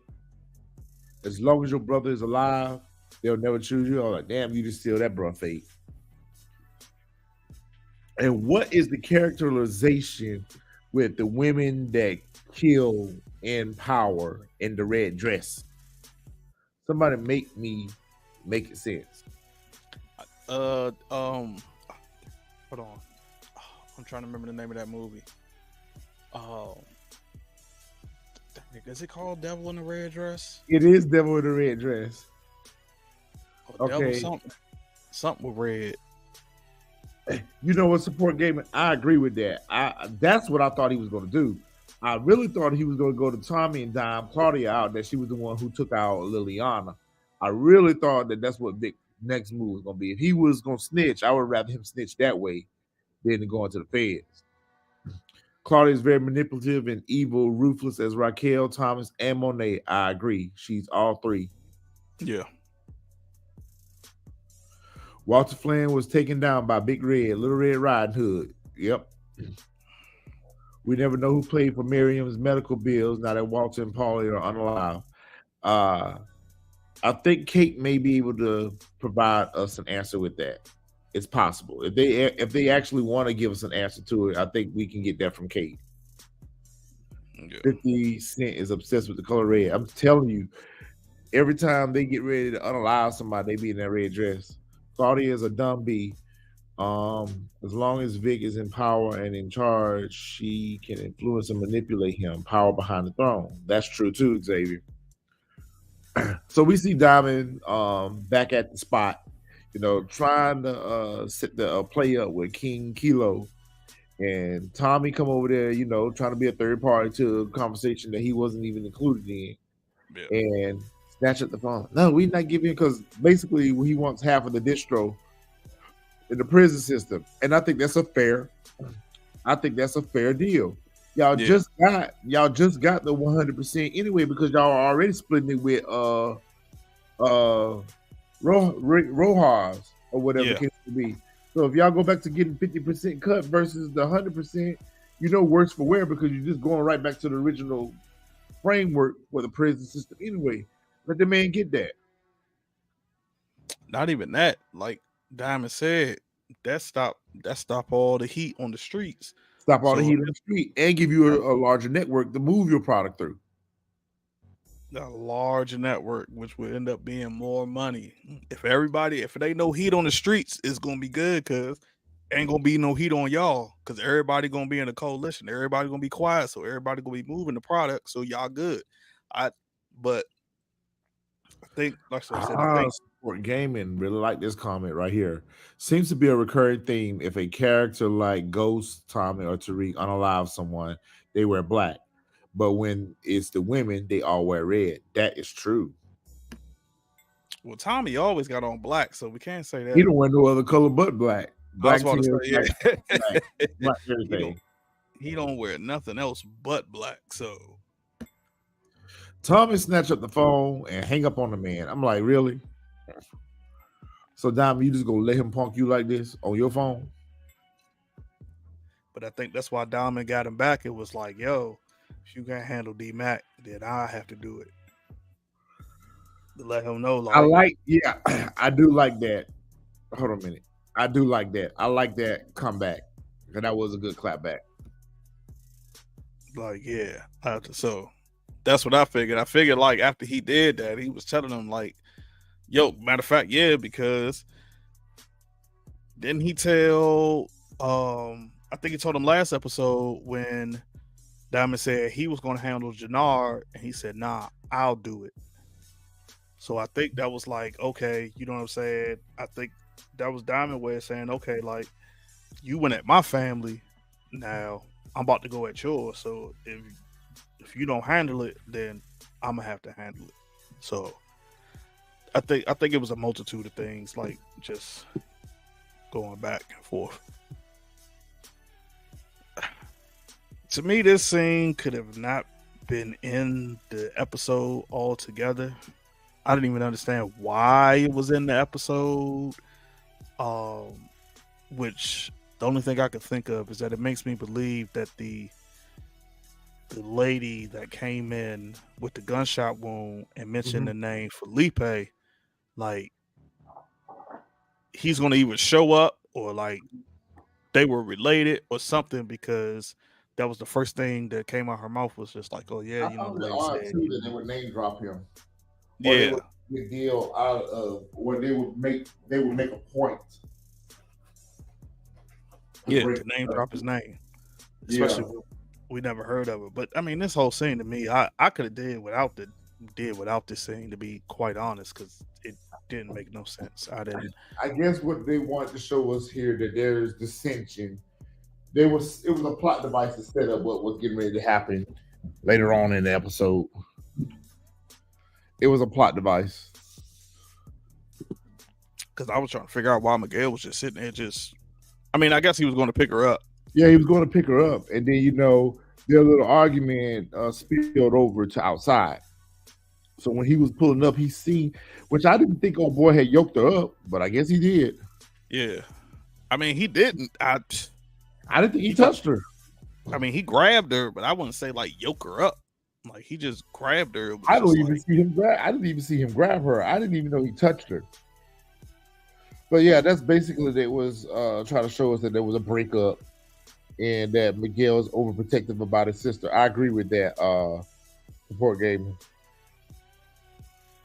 as long as your brother is alive, they'll never choose you, I was like, damn, you just steal that bro fate. And what is the characterization with the women that kill in power in the red dress? Somebody make it sense. hold on. I'm trying to remember the name of that movie. Oh, is it called Devil in the Red Dress? It is Devil in the Red Dress. Oh, Devil Okay. something with red. You know what, support gaming? I agree with that. That's what I thought he was going to do. I really thought he was going to go to Tommy and dime Claudia out, that she was the one who took out Liliana. I really thought that that's what Vic's next move was going to be. If he was going to snitch, I would rather him snitch that way than to go into the feds. Claudia is very manipulative and evil, ruthless as Raquel, Thomas, and Monet. I agree. She's all three. Yeah. Walter Flynn was taken down by Big Red, Little Red Riding Hood. Yep. We never know who played for Miriam's medical bills now that Walter and Paulie are unalive. I think Kate may be able to provide us an answer with that. It's possible. If they actually want to give us an answer to it, I think we can get that from Kate. Yeah. 50 Cent is obsessed with the color red. I'm telling you, every time they get ready to unalive somebody, they be in that red dress. Claudia is a dumb bee. As long as Vic is in power and in charge, she can influence and manipulate him. Power behind the throne. That's true too, Xavier. So we see Diamond back at the spot, trying to set the play up with King Kilo, and Tommy come over there, trying to be a third party to a conversation that he wasn't even included in, and snatch up the phone. No, we're not giving, because basically he wants half of the distro in the prison system, and I think that's a fair deal. Y'all just got the 100% anyway, because y'all are already splitting it with Rojas or whatever the case may be. So if y'all go back to getting 50% cut versus the 100%, worse for wear, because you're just going right back to the original framework for the prison system anyway. Let the man get that. Not even that. Like Diamond said, that stop all the heat on the streets. Stop all the heat on the street and give you a larger network to move your product through. A larger network, which would end up being more money. If it ain't no heat on the streets, it's gonna be good, because ain't gonna be no heat on y'all, because everybody gonna be in a coalition. Everybody gonna be quiet, so everybody gonna be moving the product, so y'all good. But I think, like I said, Support gaming really like this comment right here. Seems to be a recurring theme. If a character like Ghost, Tommy, or Tariq unalive someone, they wear black. But when it's the women, they all wear red. That is true. Well, Tommy always got on black, so we can't say that. He don't wear no other color but black. Black I was about to say, black everything. He don't wear nothing else but black. So Tommy snatched up the phone and hang up on the man. I'm like, really? So Diamond, you just gonna let him punk you like this on your phone? But I think that's why Diamond got him back. It was like, yo, if you can't handle D-Mac, then I have to do it. To let him know, I do like that. Hold on a minute. I do like that. I like that comeback. And that was a good clapback. Like, yeah. So that's what I figured. I figured, like, after he did that, he was telling him, like, yo, matter of fact, yeah, because didn't he tell, I think he told him last episode when Diamond said he was going to handle Jenard, and he said, nah, I'll do it. So I think that was like, okay, you know what I'm saying? I think that was Diamond way of saying, okay, like, you went at my family, now I'm about to go at yours. So if you don't handle it, then I'm gonna have to handle it. So I think it was a multitude of things, like just going back and forth. To me, this scene could have not been in the episode altogether. I didn't even understand why it was in the episode. Which the only thing I could think of is that it makes me believe that the lady that came in with the gunshot wound and mentioned the name Felipe, like, he's gonna either show up or like they were related or something, because that was the first thing that came out her mouth was just like, oh yeah, you know, the lady said that they would name drop him. Yeah. Or they would make a deal out of where they would make a point. Yeah, to name drop his name, especially Yeah, we never heard of it. But I mean, this whole scene to me, I could have did without this scene, to be quite honest, because it didn't make no sense. I didn't. I guess what they wanted to show us here that there's dissension. It was a plot device to set up what was getting ready to happen later on in the episode. It was a plot device. Because I was trying to figure out why Miguel was just sitting there. I mean, I guess he was going to pick her up. Yeah, he was going to pick her up, and then their little argument spilled over to outside. So when he was pulling up, he seen, which I didn't think old boy had yoked her up, but I guess he did. Yeah, I mean, he didn't. I didn't think he touched her. I mean, he grabbed her, but I wouldn't say like yoke her up. Like he just grabbed her. I don't even see him grab. I didn't even see him grab her. I didn't even know he touched her. But yeah, that's basically that was trying to show us that there was a breakup and that Miguel's overprotective about his sister. I agree with that. Support Gaming.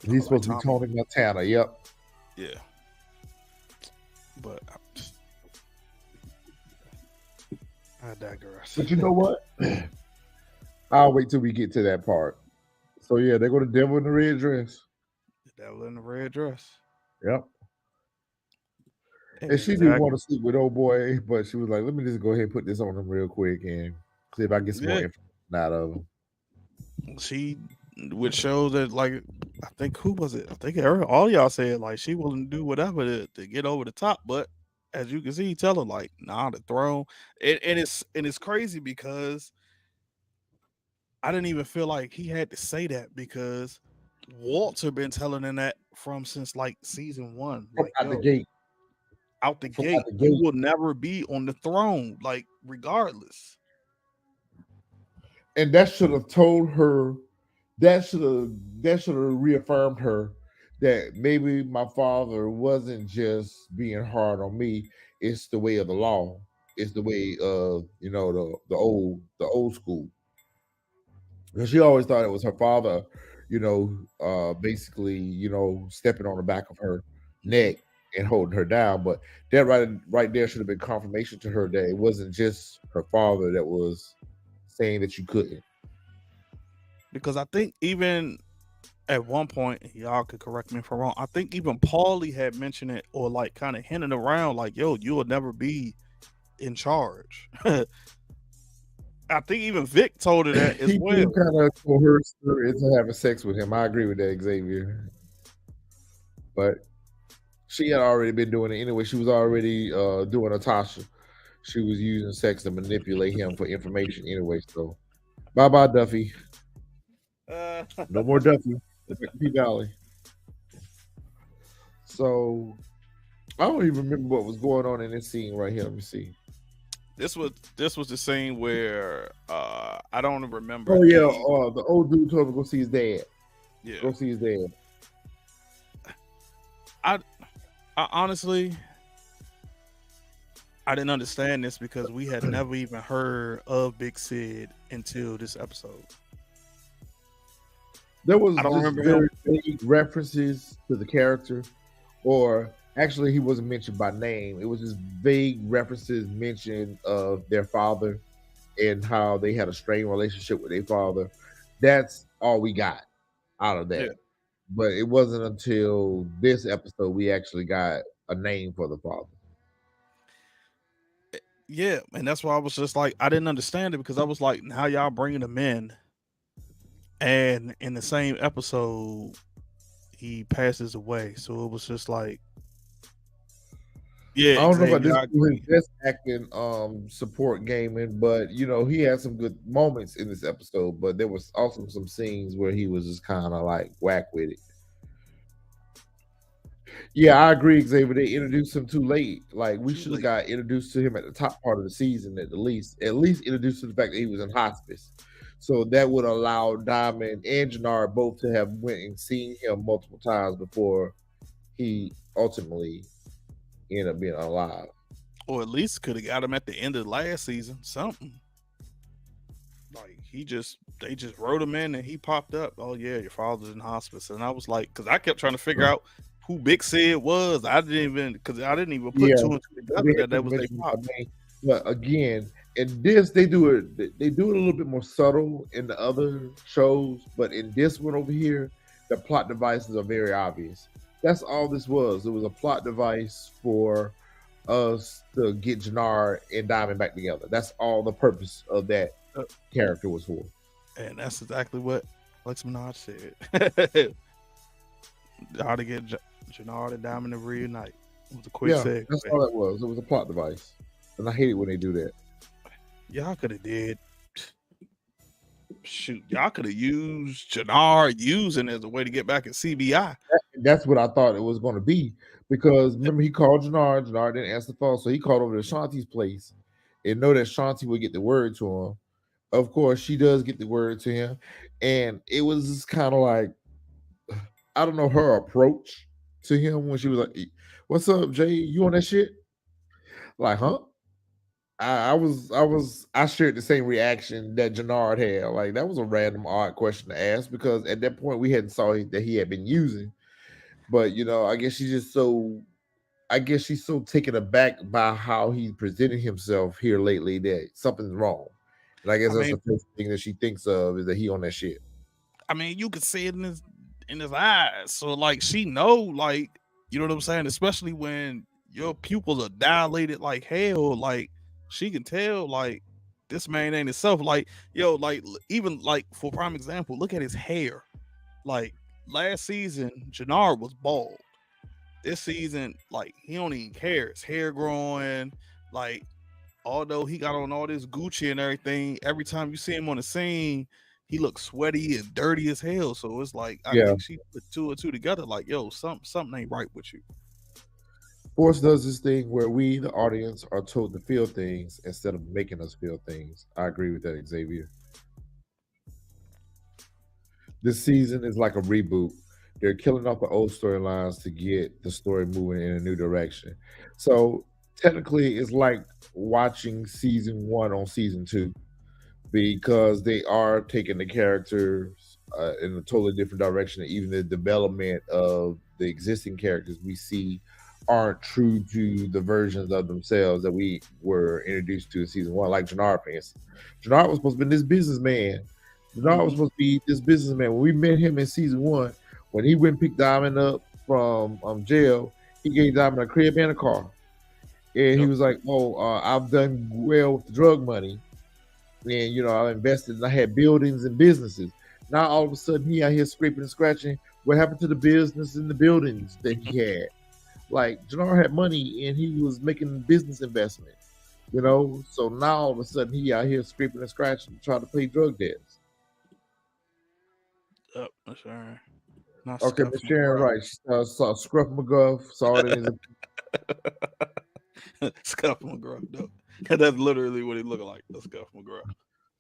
He's supposed to be Tony Montana. Yep. Yeah. But I digress. But you know what? I'll wait till we get to that part. So yeah, they go to Devil in the Red Dress. The Devil in the Red Dress. Yep. And she didn't want to sleep with old boy, but she was like, let me just go ahead and put this on him real quick and see if I get some more information out of him. She would show that, like, I think, who was it? I think all y'all said, like, she willing to do whatever to get over the top. But as you can see, tell her, like, nah, the throne. And it's crazy because I didn't even feel like he had to say that, because Walter been telling him that since like season 1. Like, out the gate. Out the gate, you will never be on the throne, like, regardless. And that should have told her, that should have reaffirmed her that maybe my father wasn't just being hard on me. It's the way of the law. It's the way of the old school. Because she always thought it was her father, basically, stepping on the back of her neck and holding her down. But that right there should have been confirmation to her that it wasn't just her father that was saying that you couldn't. Because I think even at one point, y'all could correct me if I'm wrong, I think even Paulie had mentioned it, or like kind of hinted around, like, yo, you will never be in charge. I think even Vic told her that as well. He kind of coerced her into having sex with him. I agree with that, Xavier. But she had already been doing it anyway. She was already doing Natasha. She was using sex to manipulate him for information anyway. So, bye-bye, Duffy. No more Duffy. P Valley. So, I don't even remember what was going on in this scene right here. Let me see. This was the scene where I don't remember. Oh yeah, the old dude told him to go see his dad. Yeah, go see his dad. I honestly, I didn't understand this because we had never even heard of Big Sid until this episode. There was very vague references to the character, or actually, he wasn't mentioned by name. It was just vague references mentioned of their father and how they had a strained relationship with their father. That's all we got out of that. Yeah. But it wasn't until this episode we actually got a name for the father. Yeah, and that's why I was just like, I didn't understand it, because I was like, how y'all bringing him in? And in the same episode, he passes away. So it was just like, yeah, I don't know about this his best acting support gaming, but he had some good moments in this episode, but there was also some scenes where he was just kind of like whack with it. Yeah, I agree, Xavier. They introduced him too late. Like, we should have got introduced to him at the top part of the season at least introduced to the fact that he was in hospice. So that would allow Diamond and Jenard both to have went and seen him multiple times before he ultimately ended up being alive. Or at least could have got him at the end of last season. Something. Like, they just wrote him in and he popped up. Oh yeah, your father's in hospice. And I was like, because I kept trying to figure out who Big Sid was. I didn't even put two and two together that was their father. But again, in this they do it a little bit more subtle in the other shows, but in this one over here, the plot devices are very obvious. That's all this was. It was a plot device for us to get Jenard and Diamond back together. That's all the purpose of that Uh, character was for. and that's exactly what Alex Minaj said. How to get Jenard and Diamond to reunite. It was a quick Yeah, segue. that's all that was. It was a plot device, and I hate it when they do that. Y'all could have did. Shoot, y'all could have used Jenard using as a way to get back at CBI. That's what I thought it was going to be because remember he called Jenard. Jenard didn't answer the phone, so he called over to Shanti's place and know that Shanti would get the word to him. Of course, she does get the word to him, and it was just kind of like I don't know her approach to him when she was like, "What's up, Jay? You on that shit?" Like, huh? I shared the same reaction that Jenard had. Like that was a random odd question to ask because at that point we hadn't saw that he had been using. But I guess she's so taken aback by how he presented himself here lately that something's wrong. And I guess I that's mean, the first thing that she thinks of is that he on that shit. you could see it in his eyes. So like she know, like, you know what I'm saying? Especially when your pupils are dilated like hell, like she can tell like this man ain't himself. Like, yo, like even like for prime example, look at his hair. Like last season, Jenard was bald. This season, like he don't even care. His hair growing, like although he got on all this Gucci and everything, every time you see him on the scene, he looks sweaty and dirty as hell. So it's like I Yeah. think she put two and two together, like, yo, something ain't right with you. Force does this thing where we, the audience, are told to feel things instead of making us feel things. I agree with that, Xavier. This season is like a reboot. They're killing off the old storylines to get the story moving in a new direction. So technically, it's like watching season one on season two because they are taking the characters in a totally different direction. Even the development of the existing characters we see aren't true to the versions of themselves that we were introduced to in season one. Like Jenard, for instance, Jenard was supposed to be this businessman. Jenard was Hmm. supposed to be this businessman. When we met him in season one, when he went and picked Diamond up from jail, he gave Diamond a crib and a car. And he Yep. was like, "Oh, I've done well with the drug money, and I invested and I had buildings and businesses. Now all of a sudden he out here scraping and scratching. What happened to the business and the buildings that he had? Like Jannar had money and he was making business investments, So now all of a sudden he out here scraping and scratching, trying to pay drug debts. Yep. That's all right. Not Okay, Scuff Miss Sharon, McGruff. right? She saw Scruff McGuff, saw it in his. Scuff McGruff, though. That's literally what he looked like. A Scuff McGruff.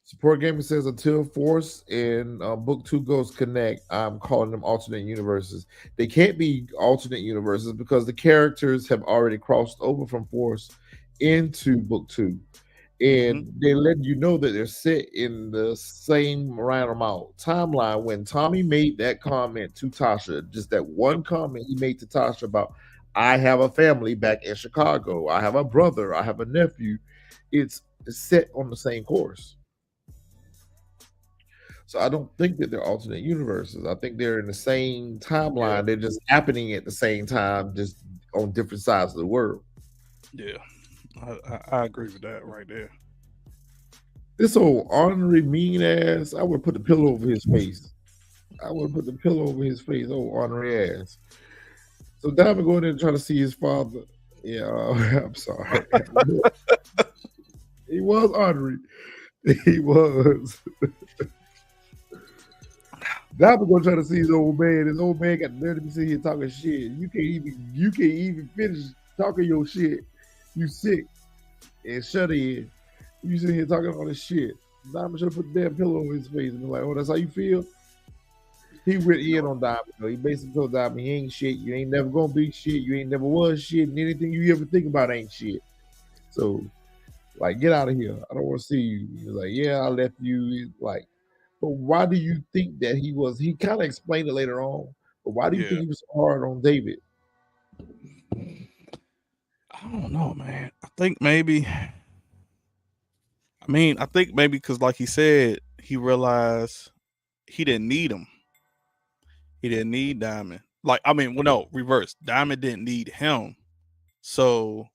Support Gamer says until Force and Book 2 Ghosts connect, I'm calling them alternate universes. They can't be alternate universes because the characters have already crossed over from Force into Book 2. Hmm. And they let you know that they're set in the same roundabout timeline. When Tommy made that comment to Tasha, just that Yep. one comment he made to Tasha about, I have a family back in Chicago, I have a brother, I have a nephew, it's set on the same course. So I don't think that they're alternate universes. I think they're in the same Yeah. timeline. They're just happening at the same time, just on different sides of the world. Yeah. I agree with that right there. This old ornery mean ass, I would put the pillow over his face. I would put the pillow over his face, old ornery ass. So Diamond going in and trying to see his father. Yeah, I'm sorry. He was ornery. He was. Diamond gonna try to see his old man. His old man got the nerve to be sitting here talking shit. You can't even finish talking your shit. You sick and shut in. You sitting here talking all this shit. Diamond should have put the damn pillow over his face and be like, "Oh, that's how you feel." He went You in know, on Diamond. He basically told Diamond, "He ain't shit. You ain't never gonna be shit. You ain't never was shit. And anything you ever think about ain't shit. So, like, get out of here. I don't want to see you." He was like, "Yeah, I left you." He's like, but why do you think that he was? He kind of explained it later on. But why do you yeah. think he was so hard on David? I don't know, man. I think maybe I mean, I think maybe because, like he said, he realized he didn't need him. He didn't need Diamond. Like, I mean, well, no, reverse. Diamond didn't need him. So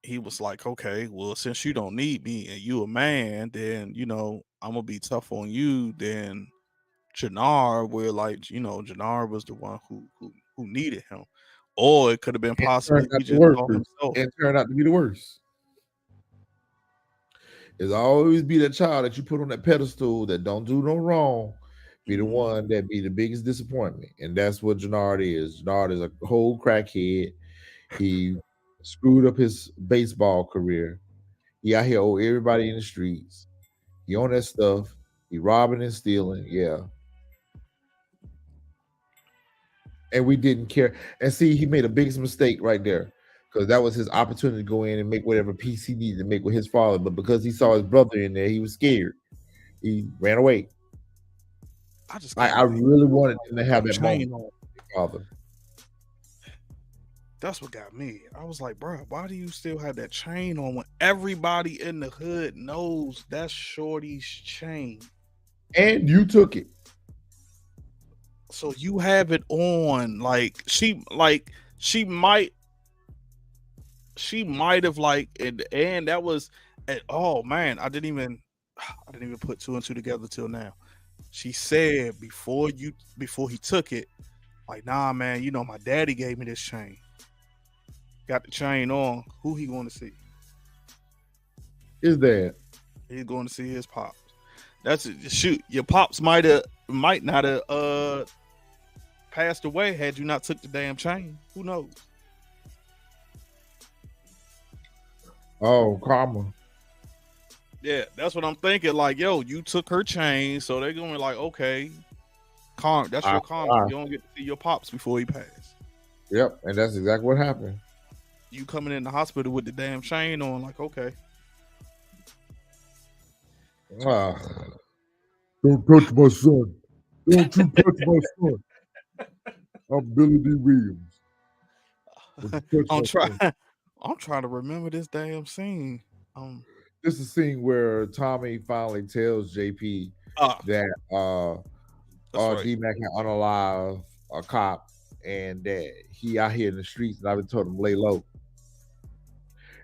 he was like, okay, well, since you don't need me and you a man, then, I'm going to be tough on you. Then Jenard, where, like, Jenard was the one who needed him. Or it could have been And turned possibly out he the just saw worst. himself. And turned out to be the worst. There's always be that child that you put on that pedestal that don't do no wrong, be the Mhm. one that be the biggest disappointment. And that's what Jenard is. Jenard is a whole crackhead. He screwed up his baseball career. He out here owe everybody in the streets. He on that stuff. He robbing and stealing. Yeah. And we didn't care. And see, he made a biggest mistake right there. Because that was his opportunity to go in and make whatever peace he needed to make with his father. But because he saw his brother in there, he was scared. He ran away. I just I can't believe really wanted him to have that that moment chain on. with his father. That's what got me. I was like, bro, why do you still have that chain on when everybody in the hood knows that's Shorty's chain? And you took it. So you have it on. She might have like and that was oh man, I didn't even put two and two together till now. She said before he took it, like, nah man, my daddy gave me this chain. Got the chain on. Who he going to see? His dad. He's going to see his pops. That's it. Shoot. Your pops might not have passed away had you not took the damn chain. Who knows? Oh, karma. Yeah, that's what I'm thinking. Like, yo, you took her chain, so they're going to be like, okay, karma. That's your karma. You don't get to see your pops before he passed. Yep, and that's exactly what happened. You coming in the hospital with the damn chain on, like, okay. Don't touch my son. Don't you touch my son. I'm Billy D. Williams. I'm trying to remember this damn scene. This is a scene where Tommy finally tells JP that right. D-Mac had unalive a cop and that he out here in the streets, and I've been told him lay low.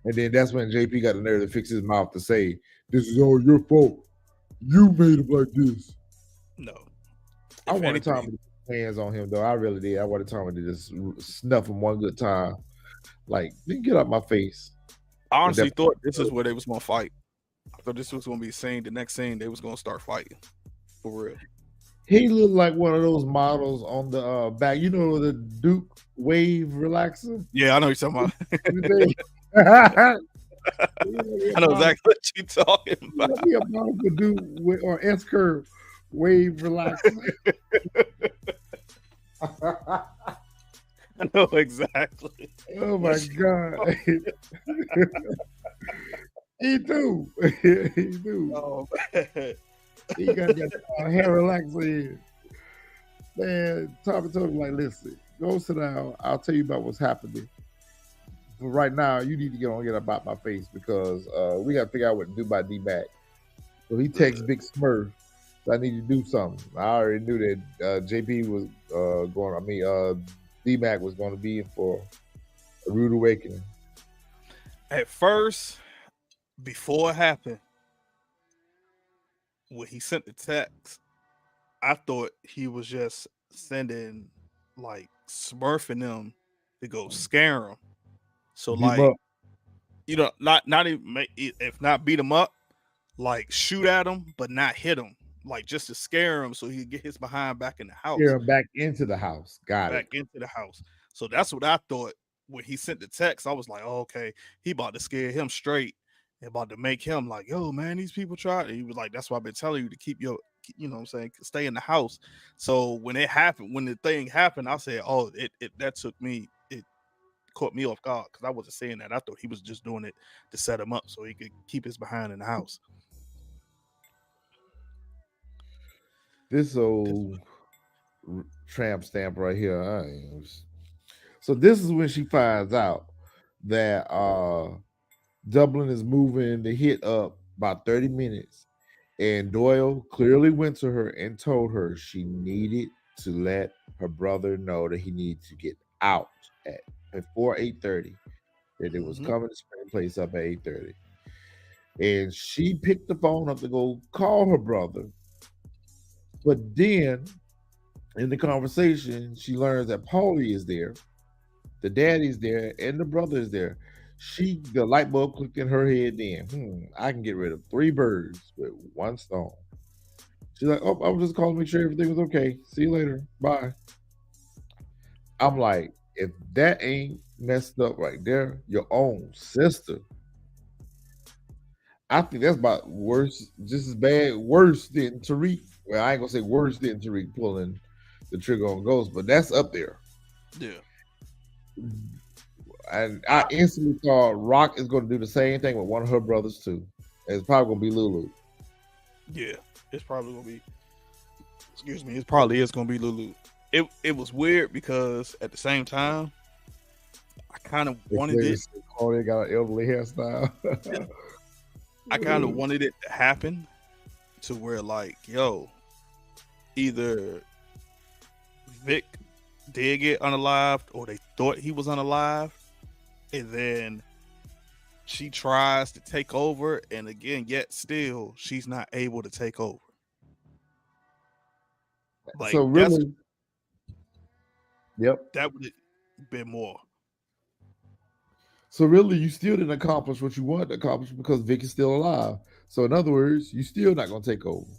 And then that's when JP got the nerve to fix his mouth to say, "This is all your fault. You made him like this." No. I wanted Tommy to put hands on him, though. I really did. I wanted Tommy to just snuff him one good time. Like, get out my face. I honestly thought this is where they was going to fight. I thought this was going to be a scene. The next scene, they was going to start fighting. For real. He looked like one of those models on the back. You know, the Duke Wave relaxer? Yeah, I know you're talking about. I know exactly what you're talking about. Be a model for Duke or S-Curve Wave relaxer. I know exactly. Oh my God. He do. He do. Oh, man. He got that hair relaxer in. Man, Tommy told him, like, listen, go sit down. I'll tell you about what's happening. But right now, you need to get about my face because we got to figure out what to do by D-Mac. So he texts Big Smurf. So I need to do something. I already knew that JP was D-Mac was going to be in for a rude awakening. At first, before it happened, when he sent the text, I thought he was just sending, like, smurfing them to go scare him. So, like, not even, if not beat him up, like, shoot at him, but not hit him. Like, just to scare him so he could get his behind back in the house. Scare him back into the house. Back into the house. So that's what I thought when he sent the text. I was like, oh, okay, he about to scare him straight. And about to make him like, yo, man, these people try. And he was like, that's why I've been telling you to keep your, you know what I'm saying, stay in the house. So when it happened, when the thing happened, I said, oh, that caught me off guard because I wasn't saying that. I thought he was just doing it to set him up so he could keep his behind in the house. This old tramp stamp right here. So this is when she finds out that Dublin is moving the hit up about 30 minutes. And Doyle clearly went to her and told her she needed to let her brother know that he needed to get out at before 8:30. That it was Mm-hmm. coming to spring place up at 8:30. And she picked the phone up to go call her brother. But then in the conversation, she learns that Paulie is there, the daddy's there, and the brother is there. The light bulb clicked in her head then. I can get rid of 3 birds with 1 stone. She's like, oh, I was just calling to make sure everything was okay. See you later. Bye. I'm like, if that ain't messed up right there, your own sister. I think that's about worse, just as bad, worse than Tariq. Well, I ain't gonna say worse than Tariq pulling the trigger on Ghost, but that's up there. Yeah. And I instantly thought Rock is going to do the same thing with one of her brothers too. It's probably going to be Lulu. Yeah, it's probably going to be. Excuse me. It probably is going to be Lulu. It was weird because at the same time, I kind of wanted it. Claudia got an elderly hairstyle. I kind of wanted it to happen to where, like, yo, either Vic did get unalived or they thought he was unalived, and then she tries to take over, and again, yet still, she's not able to take over. Like, so really, yep, that would have been more. So really, you still didn't accomplish what you wanted to accomplish because Vic is still alive. So in other words, you still not gonna take over.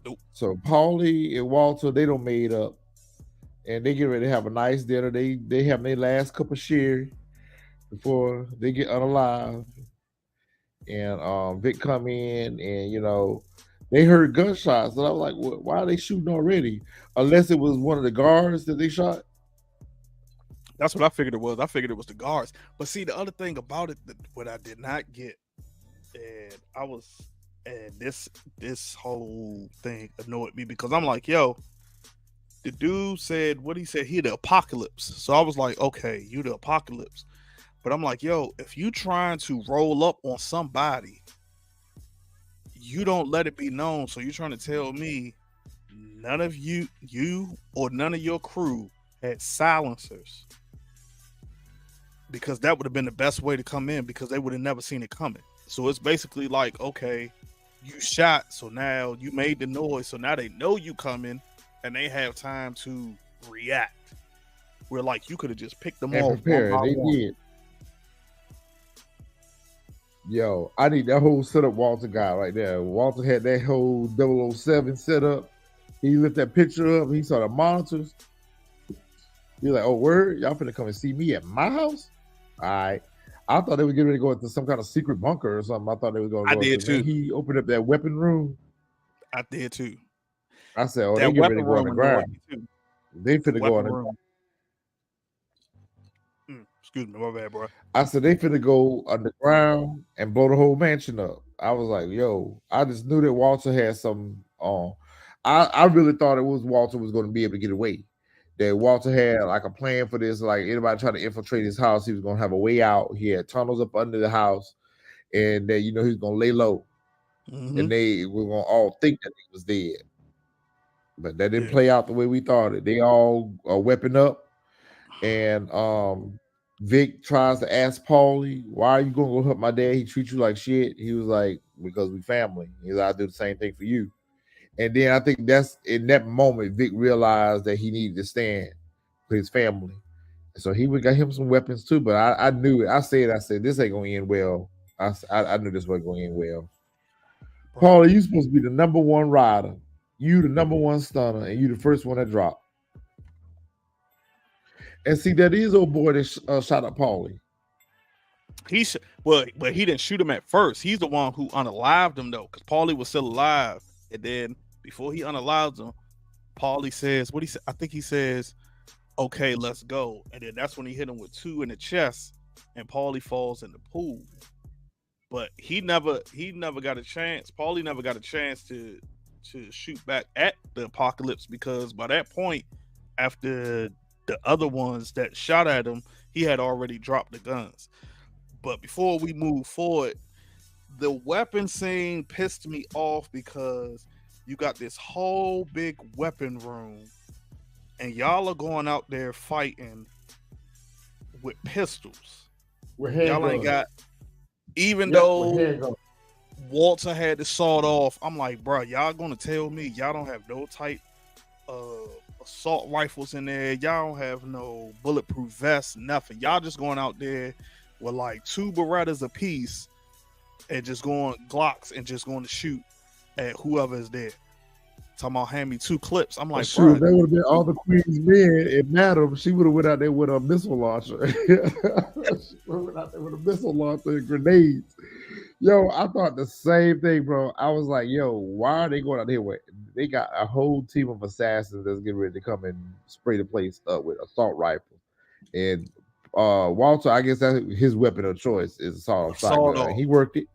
Nope. So Paulie and Walter, they don't made up, and they get ready to have a nice dinner. They have their last cup of sherry before they get unalive. And Vic come in, and they heard gunshots, and I was like, "Why are they shooting already? Unless it was one of the guards that they shot." That's what I figured it was. I figured it was the guards. But see, the other thing about it, what I did not get, and this whole thing annoyed me because I'm like, yo, the dude said what he said, he the apocalypse. So I was like, okay, you the apocalypse. But I'm like, yo, if you trying to roll up on somebody, you don't let it be known. So you're trying to tell me none of you or none of your crew had silencers. Because that would have been the best way to come in because they would have never seen it coming. So it's basically like, okay, you shot, so now you made the noise, so now they know you coming and they have time to react. Where like you could have just picked them and off. Prepare. They did. Yo, I need that whole setup Walter guy right there. Walter had that whole 007 set up. He lifted that picture up. He saw the monitors. He's like, oh, word? Y'all finna come and see me at my house? All right. I thought they were getting ready to go into some kind of secret bunker or something. I thought they were going to go into. Too. He opened up that weapon room. I did too. I said, oh, they get ready to go on the ground. They finna go on the ground. Excuse me, my bad, bro. I said, they finna go underground and blow the whole mansion up. I was like, yo, I just knew that Walter had something on. I really thought it was Walter was going to be able to get away. That Walter had like a plan for this. Like anybody trying to infiltrate his house, he was going to have a way out. He had tunnels up under the house, and that he was going to lay low, and they were going to all think that he was dead. But that didn't play out the way we thought it. They all are weapon up, and Vic tries to ask Paulie, "Why are you going to go help my dad? He treats you like shit." He was like, "Because we family." He's like, "I do the same thing for you." And then I think that's in that moment, Vic realized that he needed to stand for his family. So he got him some weapons too. But I knew it. I said, this ain't going to end well. I knew this wasn't going to end well. Paulie, you supposed to be the number one rider. You the number one stunner, and you the first one that dropped. And see, that is old boy that shot at Paulie. But he didn't shoot him at first. He's the one who unalived him though, because Paulie was still alive. And then before he unalives him, Paulie says, what he said, I think he says, okay, let's go. And then that's when he hit him with 2 in the chest, and Paulie falls in the pool. But he never got a chance. Paulie never got a chance to shoot back at the apocalypse, because by that point, after the other ones that shot at him, he had already dropped the guns. But before we move forward, the weapon scene pissed me off because you got this whole big weapon room and y'all are going out there fighting with pistols. With Y'all ain't handguns. got, even Yep, with though handguns. Walter had the sawed off, I'm like, bro, y'all gonna tell me y'all don't have no type of assault rifles in there? Y'all don't have no bulletproof vests, nothing. Y'all just going out there with like 2 Berettas apiece and just going Glocks and just going to shoot at whoever is there. Talking about hand me 2 clips. I'm like, Sure, bro, that would have been all the Queen's men and Madam. She would have went out there with a missile launcher. She went out there with a missile launcher and grenades. Yo, I thought the same thing, bro. I was like, yo, why are they going out here with? They got a whole team of assassins that's getting ready to come and spray the place up with assault rifles. And Walter, I guess that's his weapon of choice is a sawed-off shotgun. off. He worked it.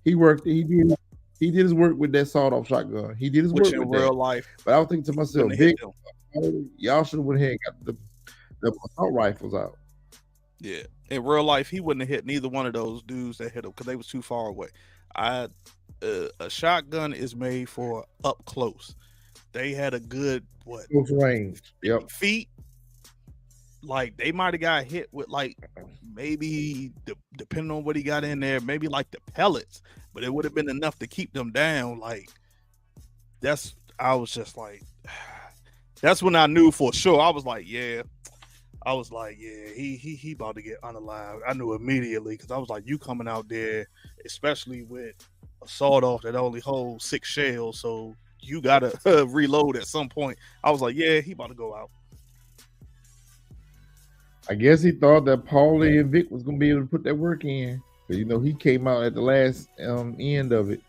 He worked it. He did his work with that sawed-off shotgun. He did his Which work in with real that. life, But I was thinking to myself, couldn't hit Vic, them. y'all should have went ahead and got the assault rifles out. Yeah, in real life, he wouldn't have hit neither one of those dudes that hit him because they was too far away. A shotgun is made for up close. They had a good Close range. Yep. feet. Like they might have got hit with like maybe depending on what he got in there, maybe like the pellets, but it would have been enough to keep them down. Like I was just like, that's when I knew for sure. I was like, yeah. He about to get unalived. I knew immediately because I was like, you coming out there, especially with a sawed off that only holds 6 shells, so you gotta reload at some point. I was like, yeah, he about to go out. I guess he thought that Paulie and Vic was gonna be able to put that work in. But he came out at the last end of it.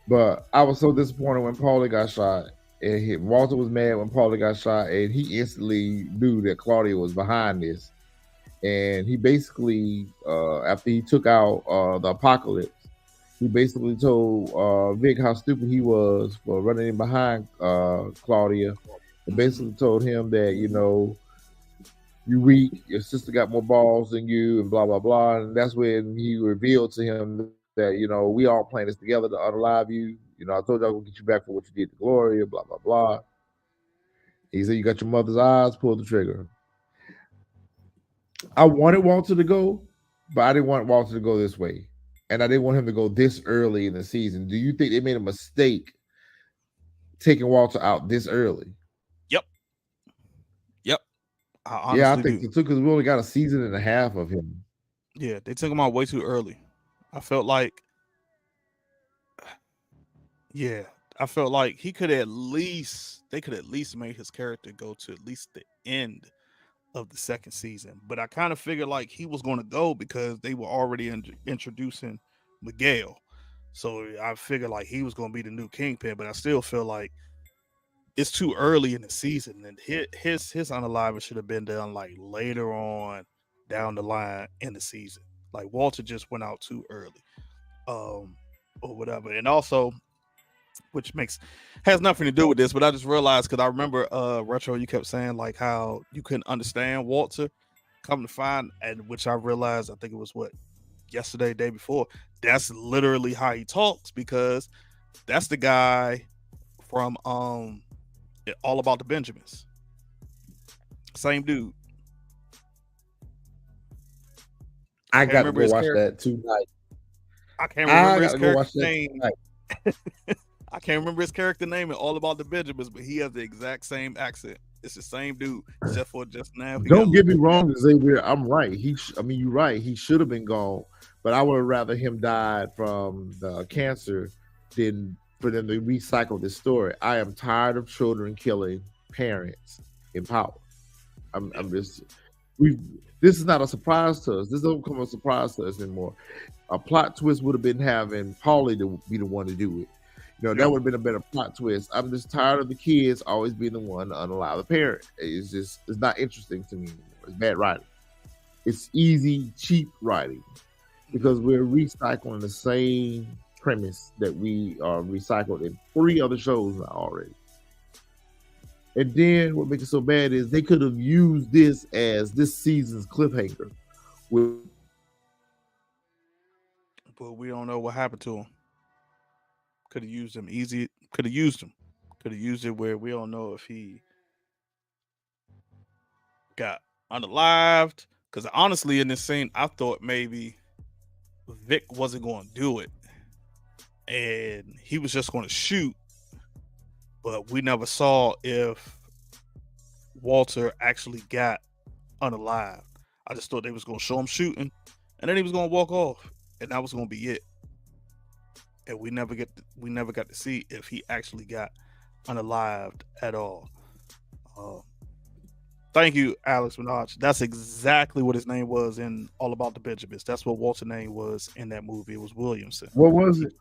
But I was so disappointed when Paulie got shot. And Walter was mad when Paulie got shot, and he instantly knew that Claudia was behind this. And he basically, after he took out the apocalypse, he basically told Vic how stupid he was for running in behind Claudia, and basically told him that you weak, your sister got more balls than you, and blah blah blah. And that's when he revealed to him that we all playing this together to unalive you. I told you I was gonna get you back for what you did to Gloria, blah blah blah. He said you got your mother's eyes, pull the trigger. I wanted Walter to go, but I didn't want Walter to go this way. And I didn't want him to go this early in the season. Do you think they made a mistake taking Walter out this early? Yep. I Yeah, I think so too, because we only got a season and a half of him. Yeah, they took him out way too early. I felt like they could at least made his character go to at least the end of the second season. But I kind of figured like he was going to go because they were already introducing Miguel. So I figured like he was going to be the new Kingpin, but I still feel like it's too early in the season, and his unaliving should have been done like later on down the line in the season. Like Walter just went out too early, or whatever. And also, which has nothing to do with this, but I just realized because I remember Retro, you kept saying like how you couldn't understand Walter. Come to find, and which I realized, I think it was yesterday, day before. That's literally how he talks, because that's the guy from All About the Benjamins. Same dude. I got to go watch that tonight. I can't remember his character's name. I can't remember his character name in All About the Benjamins, but he has the exact same accent. It's the same dude, except for just now. Don't get me wrong, Xavier. I'm right. You're right. He should have been gone, but I would have rather him died from the cancer than for them to recycle this story. I am tired of children killing parents in power. This is not a surprise to us. This don't come as a surprise to us anymore. A plot twist would have been having Paulie to be the one to do it. That would have been a better plot twist. I'm just tired of the kids always being the one to unallow the parent. It's not interesting to me anymore. It's bad writing. It's easy, cheap writing, because we're recycling the same premise that we are recycled in 3 other shows now already. And then what makes it so bad is they could have used this as this season's cliffhanger. but we don't know what happened to him. Could have used him easy. Could have used him. Could have used it where we don't know if he got unalived. Because honestly, in this scene, I thought maybe Vic wasn't going to do it, and he was just going to shoot. But we never saw if Walter actually got unalived. I just thought they was going to show him shooting, and then he was going to walk off, and that was going to be it. And we never got to see if he actually got unalived at all. Thank you, Alex Minaj. That's exactly what his name was in All About the Benjamins. That's what Walter's name was in that movie. It was Williamson. What was it?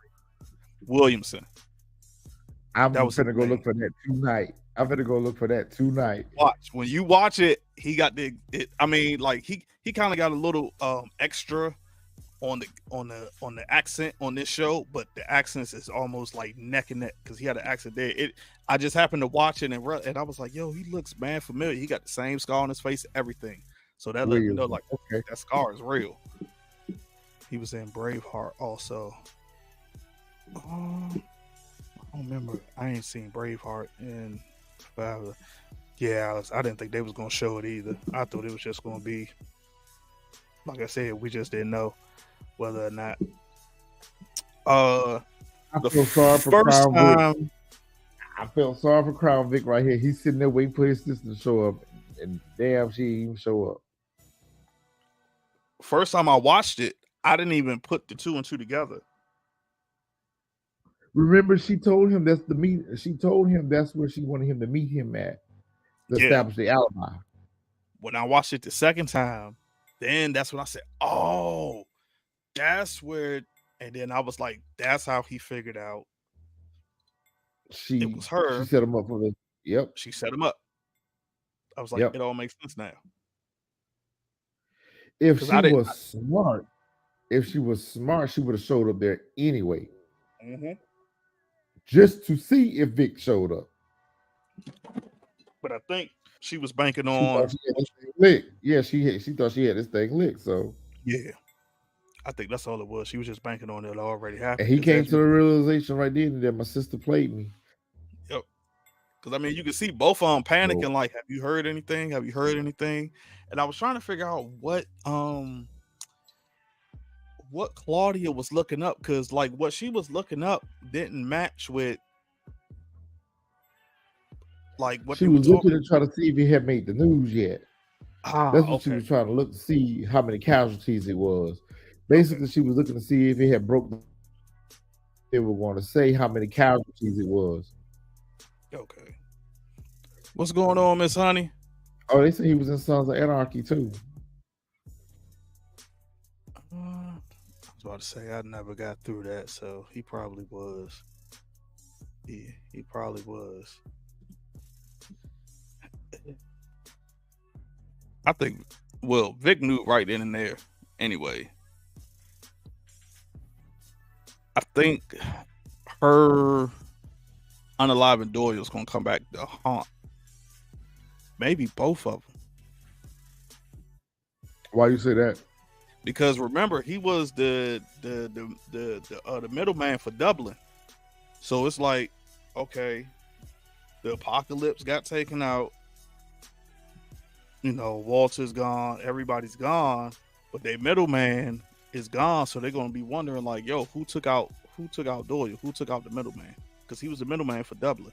Williamson. I'm gonna go look for that tonight. Watch when you watch it. He got he kind of got a little extra on the accent on this show, but the accents is almost like neck and neck because he had an accent there. I just happened to watch it and I was like, yo, he looks man familiar. He got the same scar on his face, everyeverything. So that let me know like, okay, that scar is real. He was in Braveheart also. I don't remember. I ain't seen Braveheart in forever. Yeah, I didn't think they was gonna show it either. I thought it was just gonna be, like I said, we just didn't know whether or not. I feel sorry for Crown Vic. I felt sorry for Crown Vic right here. He's sitting there waiting for his sister to show up, and damn, she didn't even show up. First time I watched it, I didn't even put the two and two together. Remember, she told him that's the meet. She told him that's where she wanted him to meet him at to establish the alibi. When I watched it the second time, then that's when I said, "Oh, that's where." And then I was like, "That's how he figured out." It was her. She set him up for the. Yep. She set him up. I was like, It all makes sense now. If she was smart, she would have showed up there anyway. Mm-hmm. Just to see if Vic showed up. But I think she was banking on. Yeah, she thought she had this thing licked. So yeah, I think that's all it was. She was just banking on it already happened. And he came to the realization right then that my sister played me. Yep. Because I mean, you can see both of them panicking. Like, have you heard anything? Have you heard anything? And I was trying to figure out what Claudia was looking up, because like what she was looking up didn't match with like what she was looking to try to see if he had made the news yet. That's what she was trying to look to see how many casualties it was. Basically, she was looking to see if it had broken. They were going to say how many casualties it was. Okay. What's going on, Miss Honey? Oh, they said he was in Sons of Anarchy too. I was about to say I never got through that, so he probably was. Yeah, he probably was. I think, well, Vic knew right then and there anyway. I think her unaliving Doyle's going to come back to haunt. Maybe both of them. Why you say that? Because remember, he was the middleman for Dublin. So it's like, okay, the apocalypse got taken out. You know, Walter's gone, everybody's gone, but their middleman is gone. So they're gonna be wondering, like, yo, who took out Doyle? Who took out the middleman? Because he was the middleman for Dublin.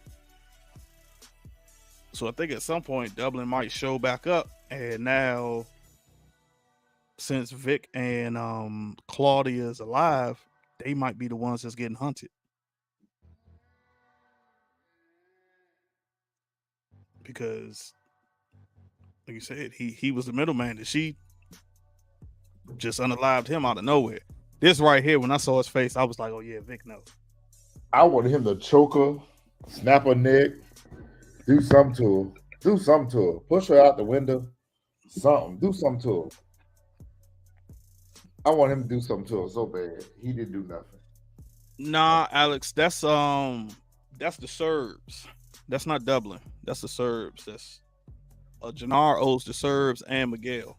So I think at some point Dublin might show back up, and now since Vic and Claudia is alive, they might be the ones that's getting hunted. Because like you said, he was the middleman, and she just unalived him out of nowhere. This right here, when I saw his face, I was like, oh yeah, Vic knows. I wanted him to choke her, snap her neck, do something to her, push her out the window, do something to her. I want him to do something to her so bad. He didn't do nothing. Nah, Alex, that's the Serbs. That's not Dublin. That's the Serbs. That's Jenard owes the Serbs and Miguel.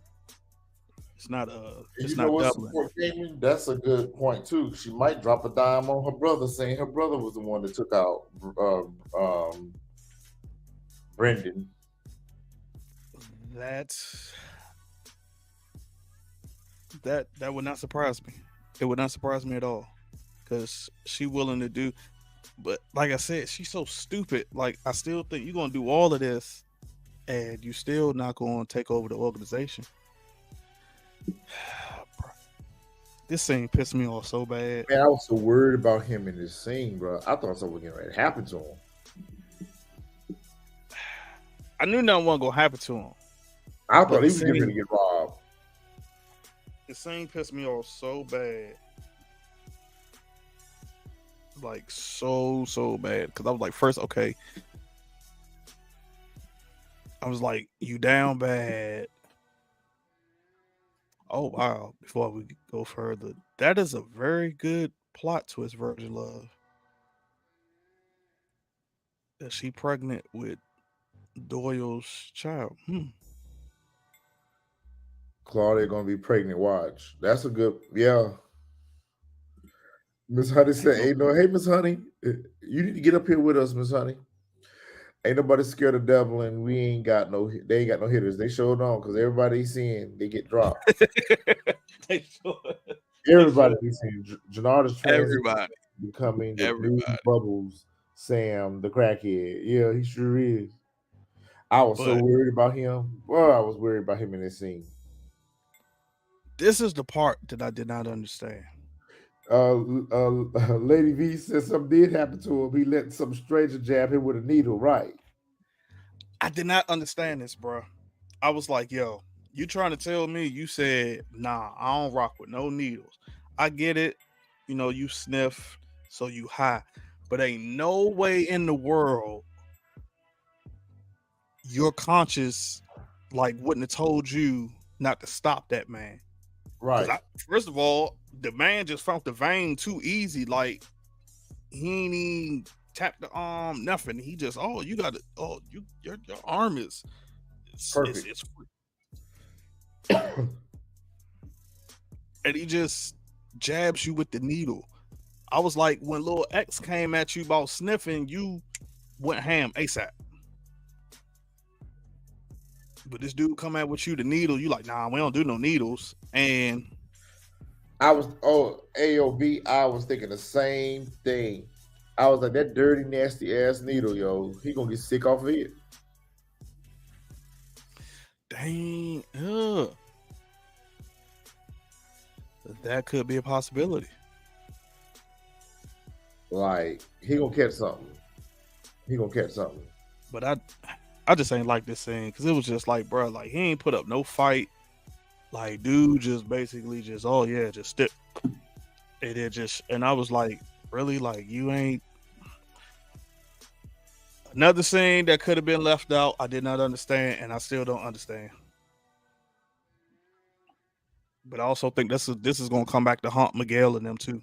It's not And it's you know not what, doubling. support gaming? That's a good point too. She might drop a dime on her brother, saying her brother was the one that took out Brendan. That's that would not surprise me. It would not surprise me at all, because she willing to do. But like I said, she's so stupid. Like I still think you're gonna do all of this, and you still not gonna take over the organization. This scene pissed me off so bad. Man, I was so worried about him in this scene, bro. I thought something was getting ready to happen to him. I knew nothing wasn't gonna happen to him. I But thought the he was getting scene, ready to get robbed. the scene pissed me off so bad. Like so bad. Because I was like, first, okay, I was like, you down bad. Oh wow! Before we go further, that is a very good plot twist, Virgin Love. That she pregnant with Doyle's child. Claudia gonna be pregnant. Watch. That's a good. Yeah. Miss Honey Ain't said, no, "Hey, no, hey, Miss Honey, you need to get up here with us, Miss Honey. Ain't nobody scared of devil, and we ain't got no. They ain't got no hitters. They showed on because everybody seeing they get dropped. they should. They Everybody should. be seeing. Janard is trans Everybody. becoming the new Everybody. Bubbles Sam, the crackhead. Yeah, he sure is. I was so But worried about him. Well, I was worried about him in this scene. this is the part that I did not understand. Lady V said something did happen to him. He let some stranger jab him with a needle. Right. I did not understand this, bro. I was like, yo, you trying to tell me you said, nah, I don't rock with no needles. I get it. You know, you sniff, so you high. But ain't no way in the world your conscience like wouldn't have told you not to stop that man. Because Right. first of all, the man just found the vein too easy. Like he ain't even tap the arm, nothing. He just, oh, you got to, oh, your arm is, Perfect. it's and he just jabs you with the needle. I was like, when little X came at you about sniffing, you went ham ASAP. But this dude come out with you the needle, you like, nah, we don't do no needles. And I was AOB. I was thinking the same thing. I was like, that dirty, nasty ass needle, yo. He gonna get sick off of it. dang, that could be a possibility. Like he gonna catch something. He gonna catch something. But I just ain't like this scene because it was just like, bro, like he ain't put up no fight. Like, dude, just basically just, oh yeah, just stick. And it just, and I was like, really, like you ain't. Another scene that could have been left out, I did not understand, and I still don't understand. But I also think this is gonna come back to haunt Miguel and them too.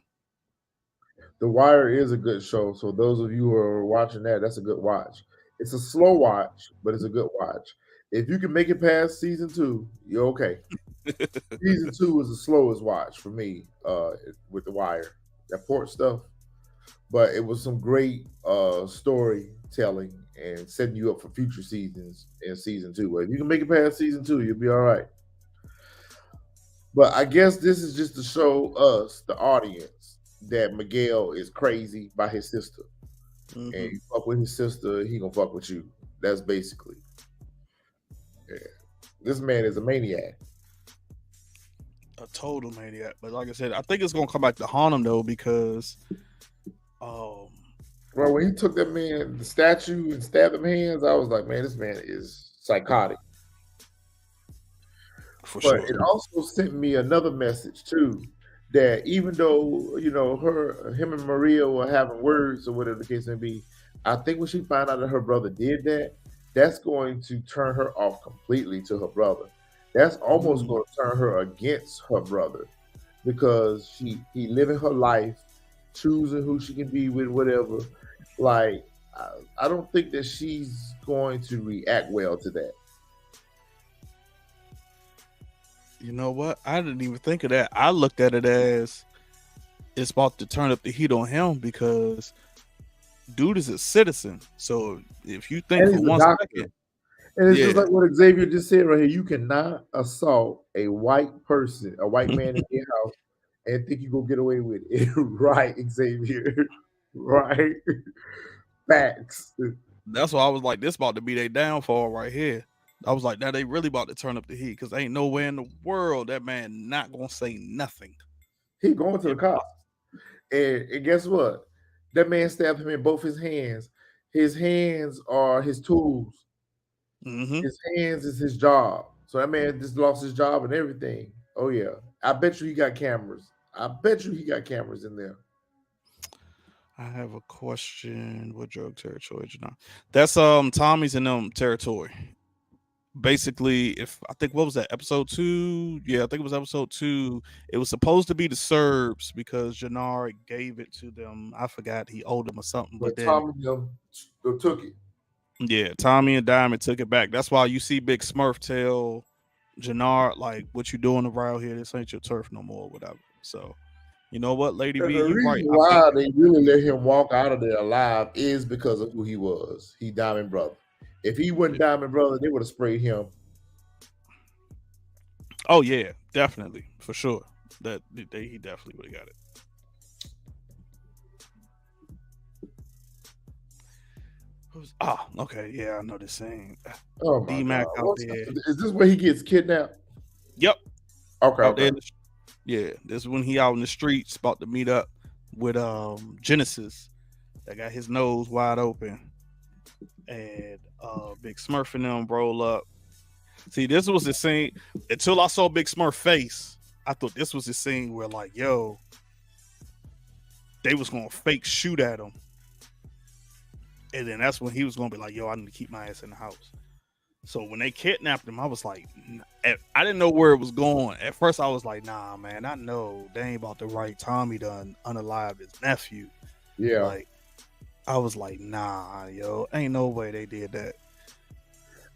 The Wire is a good show. So those of you who are watching that, that's a good watch. It's a slow watch, but it's a good watch. If you can make it past season 2, you're okay. Season 2 is the slowest watch for me with The Wire. That port stuff. But it was some great storytelling and setting you up for future seasons in season 2. But if you can make it past season 2, you'll be all right. But I guess this is just to show us, the audience, that Miguel is crazy by his sister. And you fuck with his sister, he gonna fuck with you. That's basically. Yeah. This man is a maniac. A total maniac. But like I said, I think it's gonna come back to haunt him though because, Well, when he took that man, the statue, and stabbed him hands, I was like, man, this man is psychotic. for But sure. it also sent me another message too, that even though him and Maria were having words or whatever the case may be, I think when she found out that her brother did that, that's going to turn her off completely to her brother. That's almost going to turn her against her brother because he living her life, choosing who she can be with, whatever. Like I don't think that she's going to react well to that. You know what? I didn't even think of that. I looked at it as it's about to turn up the heat on him because dude is a citizen. So if you think And for he's a one doctor. second, And it's just yeah, like what Xavier just said right here. You cannot assault a white person, a white man in your house, and think you gonna get away with it. Right, Xavier. Right. Facts. that's why I was like, this about to be their downfall right here. I was like, now they really about to turn up the heat because ain't nowhere in the world that man not gonna say nothing. He going to the cops. And guess what? That man stabbed him in both his hands. His hands are his tools. Mm-hmm. His hands is his job. So that man just lost his job and everything. Oh yeah. I bet you he got cameras. I bet you he got cameras in there. I have a question. What drug territory is not? That's Tommy's in them territory. Basically, if I think what was that episode 2? Yeah, I think it was episode 2. It was supposed to be the Serbs because Jenard gave it to them. I forgot he owed them or something, but But then Tommy took it. yeah, Tommy and Diamond took it back. That's why you see Big Smurf tell Jenard like, "What you doing around here? This ain't your turf no more, whatever." So you know what, Lady And V, the you right. reason I bet why you. they really let him walk out of there alive is because of who he was. He Diamond Brother. If he wasn't Diamond Brother, they would have sprayed him. Oh yeah, definitely for sure. He definitely would have got it. Okay, yeah, I know this scene. Oh my D Mac God. out there. Is this where he gets kidnapped? Yep, Okay, out there. okay. Yeah, this is when he out in the streets about to meet up with Genesis that got his nose wide open, and Big Smurf and them roll up. See, this was the scene until I saw Big Smurf face. I thought this was the scene where like, yo, they was gonna fake shoot at him, and then that's when he was gonna be like, yo, I need to keep my ass in the house. So when they kidnapped him, I was like, I didn't know where it was going. At first, I was like, nah, man, I know they ain't about to write Tommy to unalive his nephew. Yeah. Like, I was like, nah, yo, ain't no way they did that.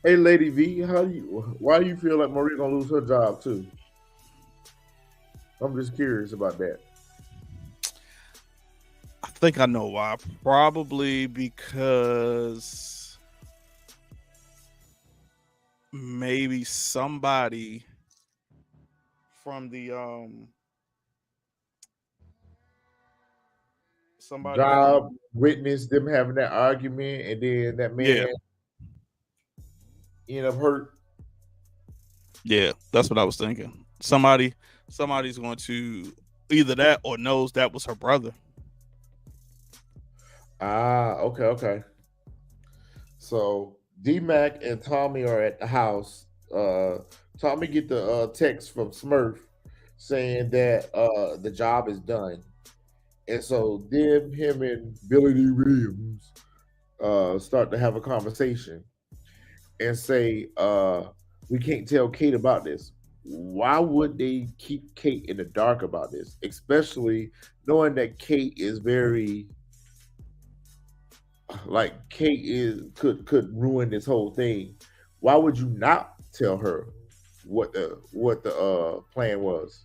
Hey, Lady V, why do you feel like Marie gonna lose her job too? I'm just curious about that. I think I know why. Probably because maybe somebody from the somebody Job from witnessed them having that argument, and then that yeah, man ended up hurt. yeah, that's what I was thinking. Somebody's going to either that or knows that was her brother. Ah, okay, okay. So D Mac and Tommy are at the house. Tommy get the text from Smurf saying that the job is done, and so then him and Billy D Williams start to have a conversation and say, "We can't tell Kate about this." Why would they keep Kate in the dark about this, especially knowing that Kate is very like Kate is could ruin this whole thing? Why would you not tell her what the plan was?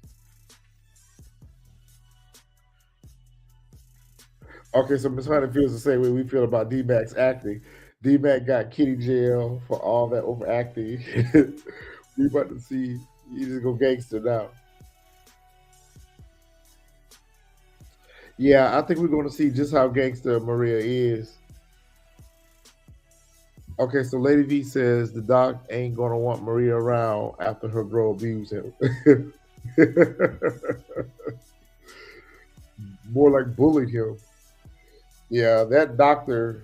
Okay, so Miss Hunter feels the same way we feel about D Mac's acting. D Mac got kitty jail for all that overacting. We about to see he just go gangster now. Yeah, I think we're going to see just how gangster Maria is. Okay, so Lady V says the doc ain't gonna want Maria around after her bro abused him. More like bullied him. Yeah, that doctor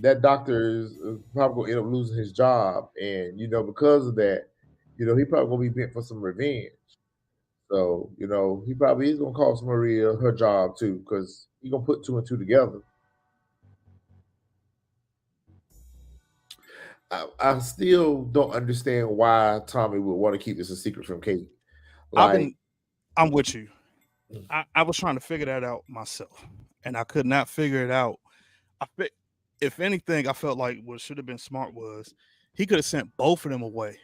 is probably gonna end up losing his job, and because of that, he probably gonna be bent for some revenge. So he probably is gonna cost Maria her job too, because he gonna put two and two together. I still don't understand why Tommy would want to keep this a secret from Kate. I've Like, been I'm with you. I was trying to figure that out myself, and I could not figure it out. If anything, I felt like what should have been smart was he could have sent both of them away.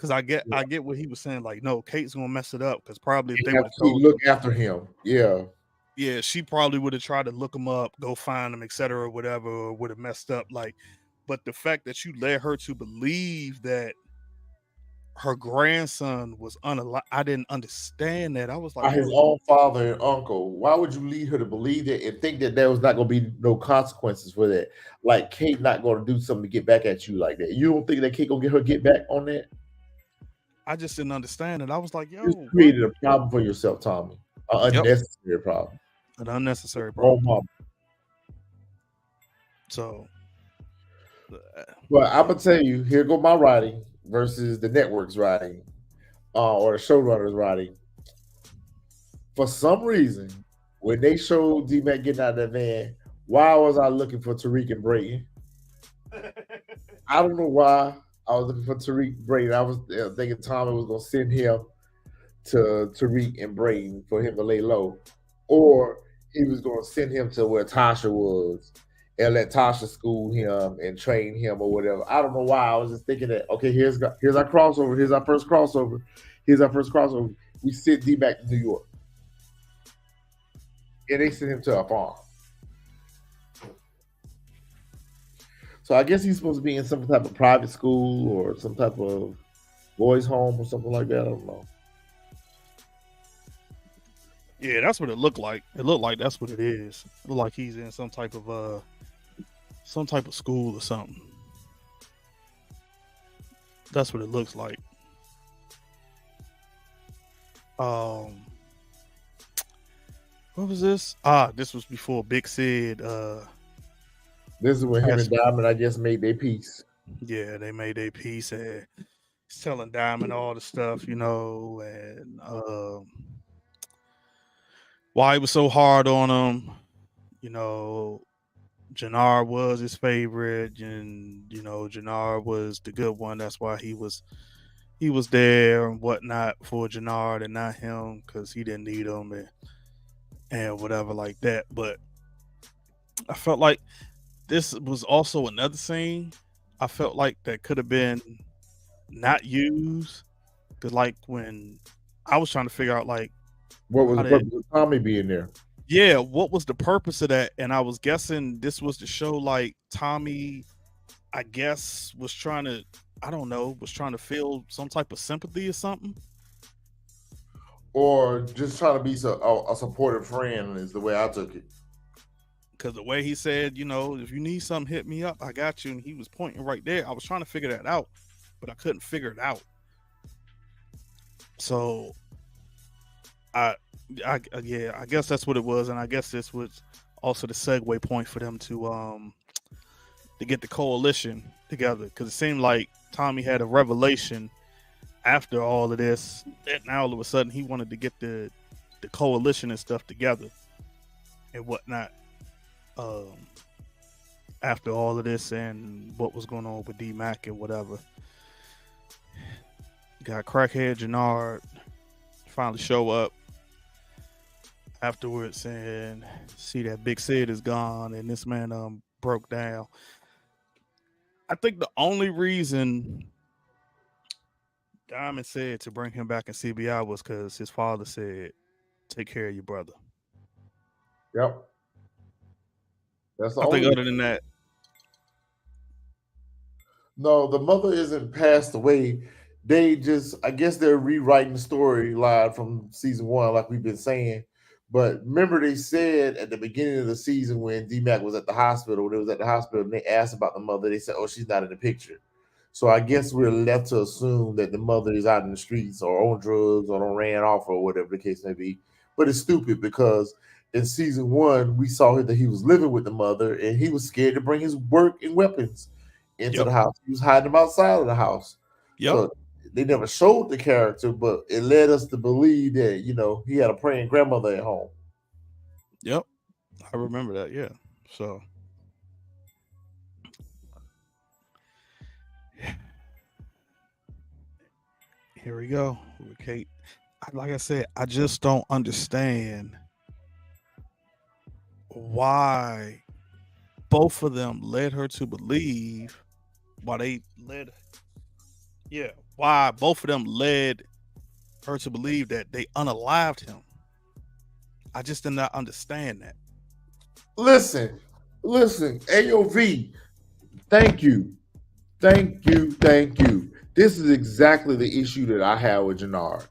because I get what he was saying. Like, no, Kate's gonna mess it up because probably if You they have would have to told look him, after him. Yeah. yeah, she probably would have tried to look him up, go find him, etc., or whatever, or would have messed up. Like, but the fact that you led her to believe that her grandson was unalive, I didn't understand that. I was like, By his yo, own father and uncle. Why would you lead her to believe that and think that there was not going to be no consequences for that? Like Kate not going to do something to get back at you like that. You don't think that Kate going to get back on that? I just didn't understand it. I was like, yo, You just what? created a problem for yourself, Tommy. An Yep, unnecessary problem. an unnecessary Oh, problem. mama. So, Well, I'm gonna tell you, here go my writing versus the network's writing, or the showrunner's writing. For some reason, when they showed D-Mac getting out of that van, why was I looking for Tariq and Brayton? I don't know why I was looking for Tariq Brayton. I was thinking Tommy was gonna send him to Tariq and Brayton for him to lay low, or he was gonna send him to where Tasha was and let Tasha school him and train him or whatever. I don't know why. I was just thinking that here's our crossover. Here's our first crossover. We sent D back to New York, and they sent him to a farm. So I guess he's supposed to be in some type of private school or some type of boys' home or something like that. I don't know. yeah, that's what it looked like. It looked like that's what it is. It looked like he's in some type of school or something. That's what it looks like. What was this? This was before Big Sid. This is when him and Diamond, I guess, made their peace. Yeah, they made their peace, and he's telling Diamond all the stuff, and why he was so hard on him. Jenard was his favorite, and Jenard was the good one. That's why he was there and whatnot for Jenard and not him because he didn't need him and whatever like that. But I felt like this was also another scene I felt like that could have been not used. Because like when I was trying to figure out like what was the purpose of Tommy being there? Yeah, what was the purpose of that? And I was guessing this was to show like Tommy, I guess, was trying to, I don't know, was trying to feel some type of sympathy or something. Or just trying to be a supportive friend is the way I took it. Because the way he said, if you need something, hit me up. I got you. And he was pointing right there. I was trying to figure that out, but I couldn't figure it out. So I guess that's what it was, and I guess this was also the segue point for them to get the coalition together, because it seemed like Tommy had a revelation after all of this, and now all of a sudden he wanted to get the coalition and stuff together and whatnot. After all of this and what was going on with D-Mac and whatever, got crackhead Jenard finally show up afterwards and see that Big Sid is gone and this man broke down. I think the only reason Diamond said to bring him back in CBI was because his father said, "Take care of your brother." Yep. That's the I think other than that. No, the mother isn't passed away. They just, I guess they're rewriting the storyline from season one, like we've been saying. But remember, they said at the beginning of the season when D-Mac was at the hospital, when it was at the hospital, and they asked about the mother, they said, "Oh, she's not in the picture." So I guess we're left to assume that the mother is out in the streets or on drugs or ran off or whatever the case may be. But it's stupid because in season one, we saw that he was living with the mother and he was scared to bring his work and weapons into the house. He was hiding them outside of the house. So they never showed the character, but it led us to believe that, he had a praying grandmother at home. Yep. I remember that, yeah. So here we go with Kate. Like I said, I just don't understand why both of them led her to believe, why they led, Yeah, why both of them led her to believe that they unalived him. I just did not understand that. Listen, listen, AOV. Thank you, thank you. This is exactly the issue that I have with Jenard.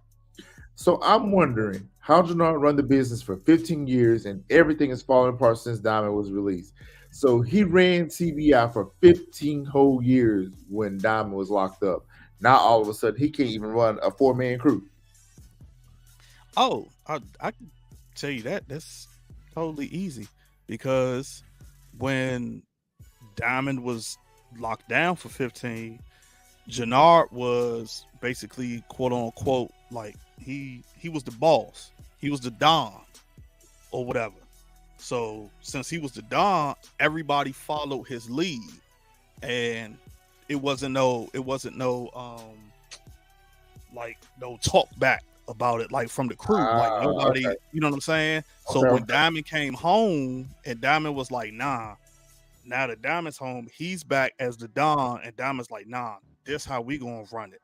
So I'm wondering how Jenard run the business for 15 years and everything is falling apart since Diamond was released. So he ran TBI for 15 whole years when Diamond was locked up. Now all of a sudden he can't even run a 4-man crew. Oh, I can tell you that that's totally easy because when Diamond was locked down for 15, Jenard was basically quote unquote like he was the boss. He was the don or whatever. So since he was the don, everybody followed his lead, and it wasn't no like no talk back about it like from the crew. Like nobody, Okay, you know what I'm saying? So okay. when Diamond came home and Diamond was like, nah, now that Diamond's home, he's back as the Don, and Diamond's like, nah, this how we gonna run it.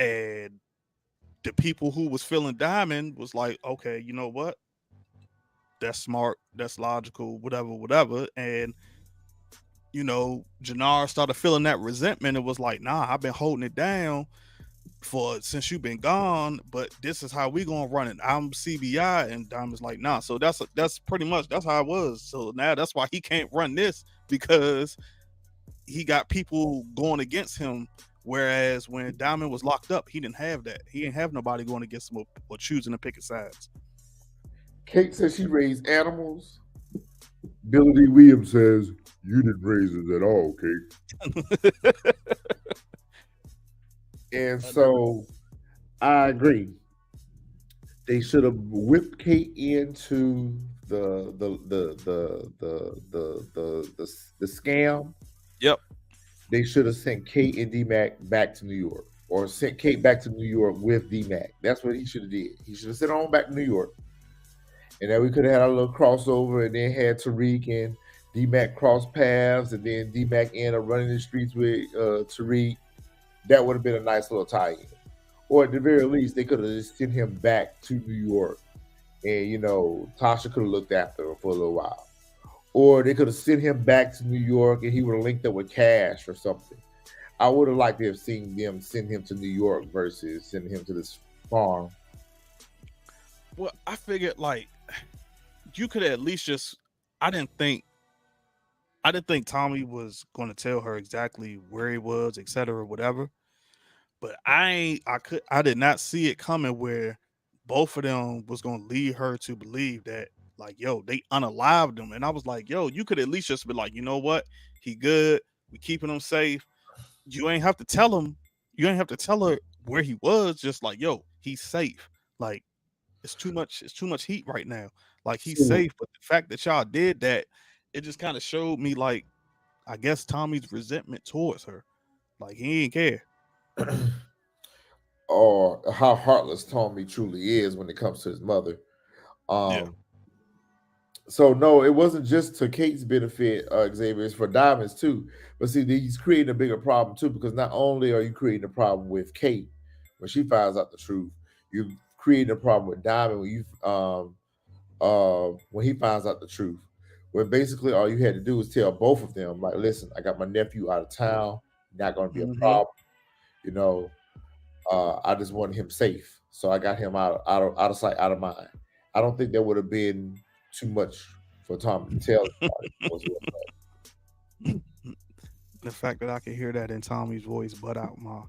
And the people who was feeling Diamond was like, okay, you know what? That's smart, that's logical, whatever, whatever. And Jenard started feeling that resentment. It was like, nah, I've been holding it down for since you've been gone, but this is how we gonna run it. I'm CBI, and Diamond's like, nah. So that's pretty much that's how it was. So now that's why he can't run this because he got people going against him. Whereas when Diamond was locked up, he didn't have that. He didn't have nobody going against him or choosing to pick his sides. Kate says she raised animals. Billy D. Williams says you didn't raise us at all, Kate. And so I agree. They should have whipped Kate into the scam. Yep. They should have sent Kate and D-Mac back to New York, or sent Kate back to New York with D-Mac. That's what he should have did. He should have sent her on back to New York, and then we could have had a little crossover, and then had Tariq and D-Mac cross paths, and then D-Mac ended up running the streets with Tariq. That would have been a nice little tie-in. Or at the very least, they could have just sent him back to New York, and Tasha could have looked after him for a little while. Or they could have sent him back to New York, and he would have linked up with Cash or something. I would have liked to have seen them send him to New York versus sending him to this farm. Well, I figured like you could at least just. I didn't think Tommy was going to tell her exactly where he was, etc., whatever. But I did not see it coming where both of them was going to lead her to believe that like, yo, they unalived him. And I was like, yo, you could at least just be like, you know what? He good. We keeping him safe. You ain't have to tell him. You ain't have to tell her where he was. Just like, yo, he's safe. Like it's too much. It's too much heat right now. Like he's So, safe. But the fact that y'all did that, it just kind of showed me like, I guess Tommy's resentment towards her. Like he ain't care. or how heartless Tommy truly is when it comes to his mother. Yeah. Um, so no, it wasn't just to Kate's benefit, Xavier. It's for Diamonds too. But see, he's creating a bigger problem too, because not only are you creating a problem with Kate when she finds out the truth, you're creating a problem with Diamond when he finds out the truth. When basically all you had to do was tell both of them, like, listen, I got my nephew out of town, not going to be a Mm-hmm. problem. You know, I just wanted him safe, so I got him out of sight, out of mind. I don't think that would have been too much for Tom to tell anybody. The fact that I can hear that in Tommy's voice, but out ma.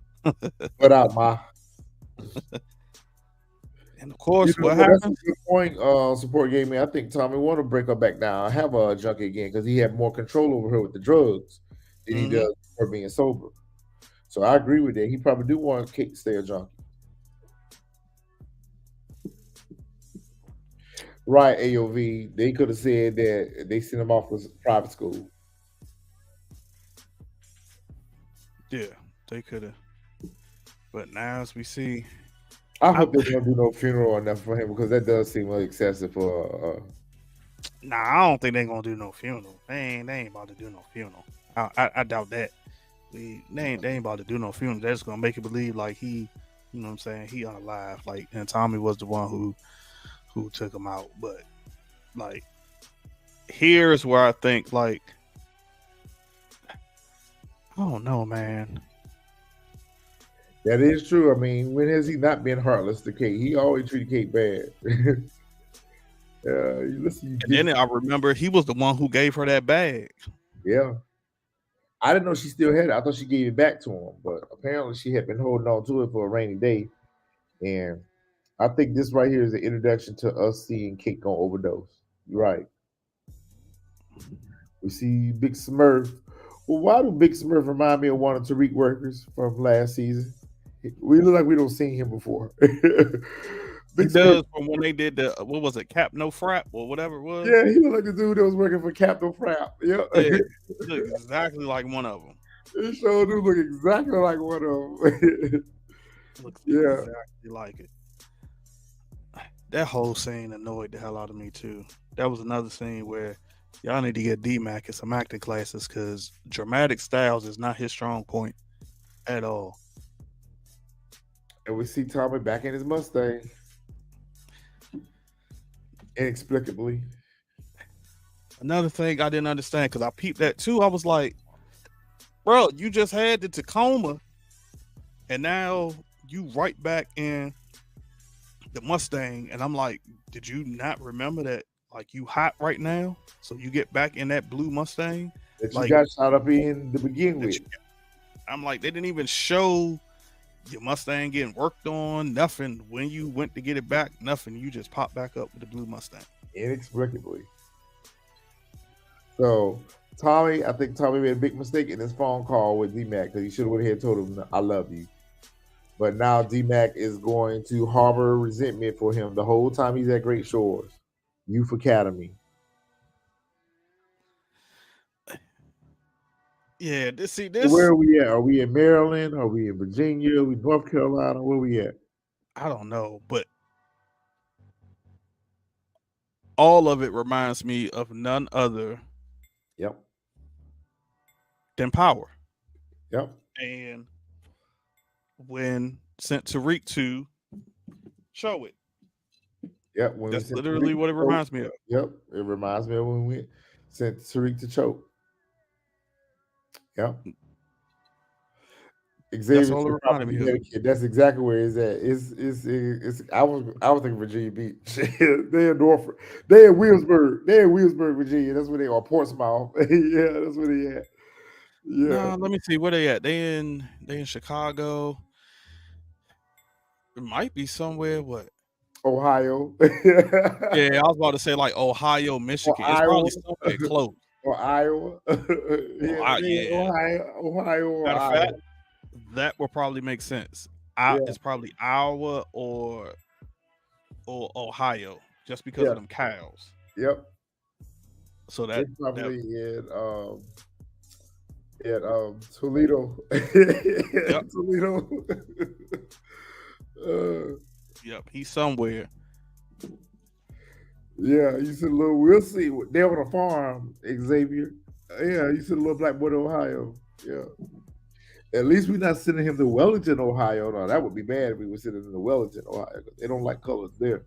But out my, And of course, what but that's a happens? good point. Support gave me. I think Tommy want to break her back down. Have a junkie again because he had more control over her with the drugs than he Mm-hmm. does her being sober. So I agree with that. He probably do want Kate to stay a junkie. Right, AOV. They could have said that they sent him off to private school. Yeah, they could have. But now, as we see, I I, hope they don't do no funeral or nothing for him because that does seem like excessive for. nah, I don't think they're gonna do no funeral. They ain't about to do no funeral. I doubt that. they ain't about to do no funeral. They're just gonna make it believe like he, you know what I'm saying, he unalive. Like, and Tommy was the one who took him out. But like, here's where I think like, I don't know, man. That is true. I mean, when has he not been heartless to Kate? He always treated Kate bad. Listen, And then I remember he was the one who gave her that bag. Yeah. I didn't know she still had it. I thought she gave it back to him, but apparently she had been holding on to it for a rainy day. And I think this right here is the introduction to us seeing Kate go overdose. You're right. We see Big Smurf. Well, why do Big Smurf remind me of one of Tariq workers from last season? We look like we don't seen him before. He does from when they did the what was it, Cap No Frap or whatever it was. Yeah, he looked like the dude that was working for Cap No Frap. Yep. Yeah, he looked exactly like one of them. He sure do look exactly like one of them. Looks exactly like it. That whole scene annoyed the hell out of me too. That was another scene where y'all need to get D-Mac in some acting classes because dramatic styles is not his strong point at all. And we see Tommy back in his Mustang. Inexplicably. Another thing I didn't understand because I peeped that too. I was like, bro, you just had the Tacoma and now you right back in the Mustang. And I'm like, did you not remember that like you hot right now? So you get back in that blue Mustang that like, you got shot up in to begin with. I'm like, they didn't even show your Mustang getting worked on, nothing. When you went to get it back, nothing. You just popped back up with the blue Mustang. Inexplicably. So I think Tommy made a big mistake in his phone call with D-Mac because he should have went ahead and told him, I love you. But now D-Mac is going to harbor resentment for him the whole time he's at Great Shores. Youth Academy. Yeah, this. Where are we at? Are we in Maryland? Are we in Virginia? Are we North Carolina? Where are we at? I don't know, but all of it reminds me of none other than Power. Yep. And when sent Tariq to show it. Yep. That's literally what it reminds me of. Yep. It reminds me of when we sent Tariq to choke. Yep. That's all it reminded me of. That's exactly where it's at. It's I was thinking Virginia Beach. They in Norfolk. They in Williamsburg. Virginia. That's where they are. Portsmouth. Yeah, that's where they at. Yeah. No, let me see where they at. They in Chicago. It might be somewhere. What? Ohio. Yeah, I was about to say like Ohio, Michigan. It's probably somewhere close. Or Iowa. Ohio. Matter of fact, that will probably make sense. It's probably Iowa or Ohio, just because of them cows. Yep. So that's probably in Toledo. Yep. Toledo. Yep, he's somewhere. Yeah, you said a little. We'll see. They're on a farm, Xavier. Yeah, you said a little black boy to Ohio. Yeah. At least we're not sending him to Wellington, Ohio. No, that would be bad if we were sending him to Wellington, Ohio. They don't like colors there.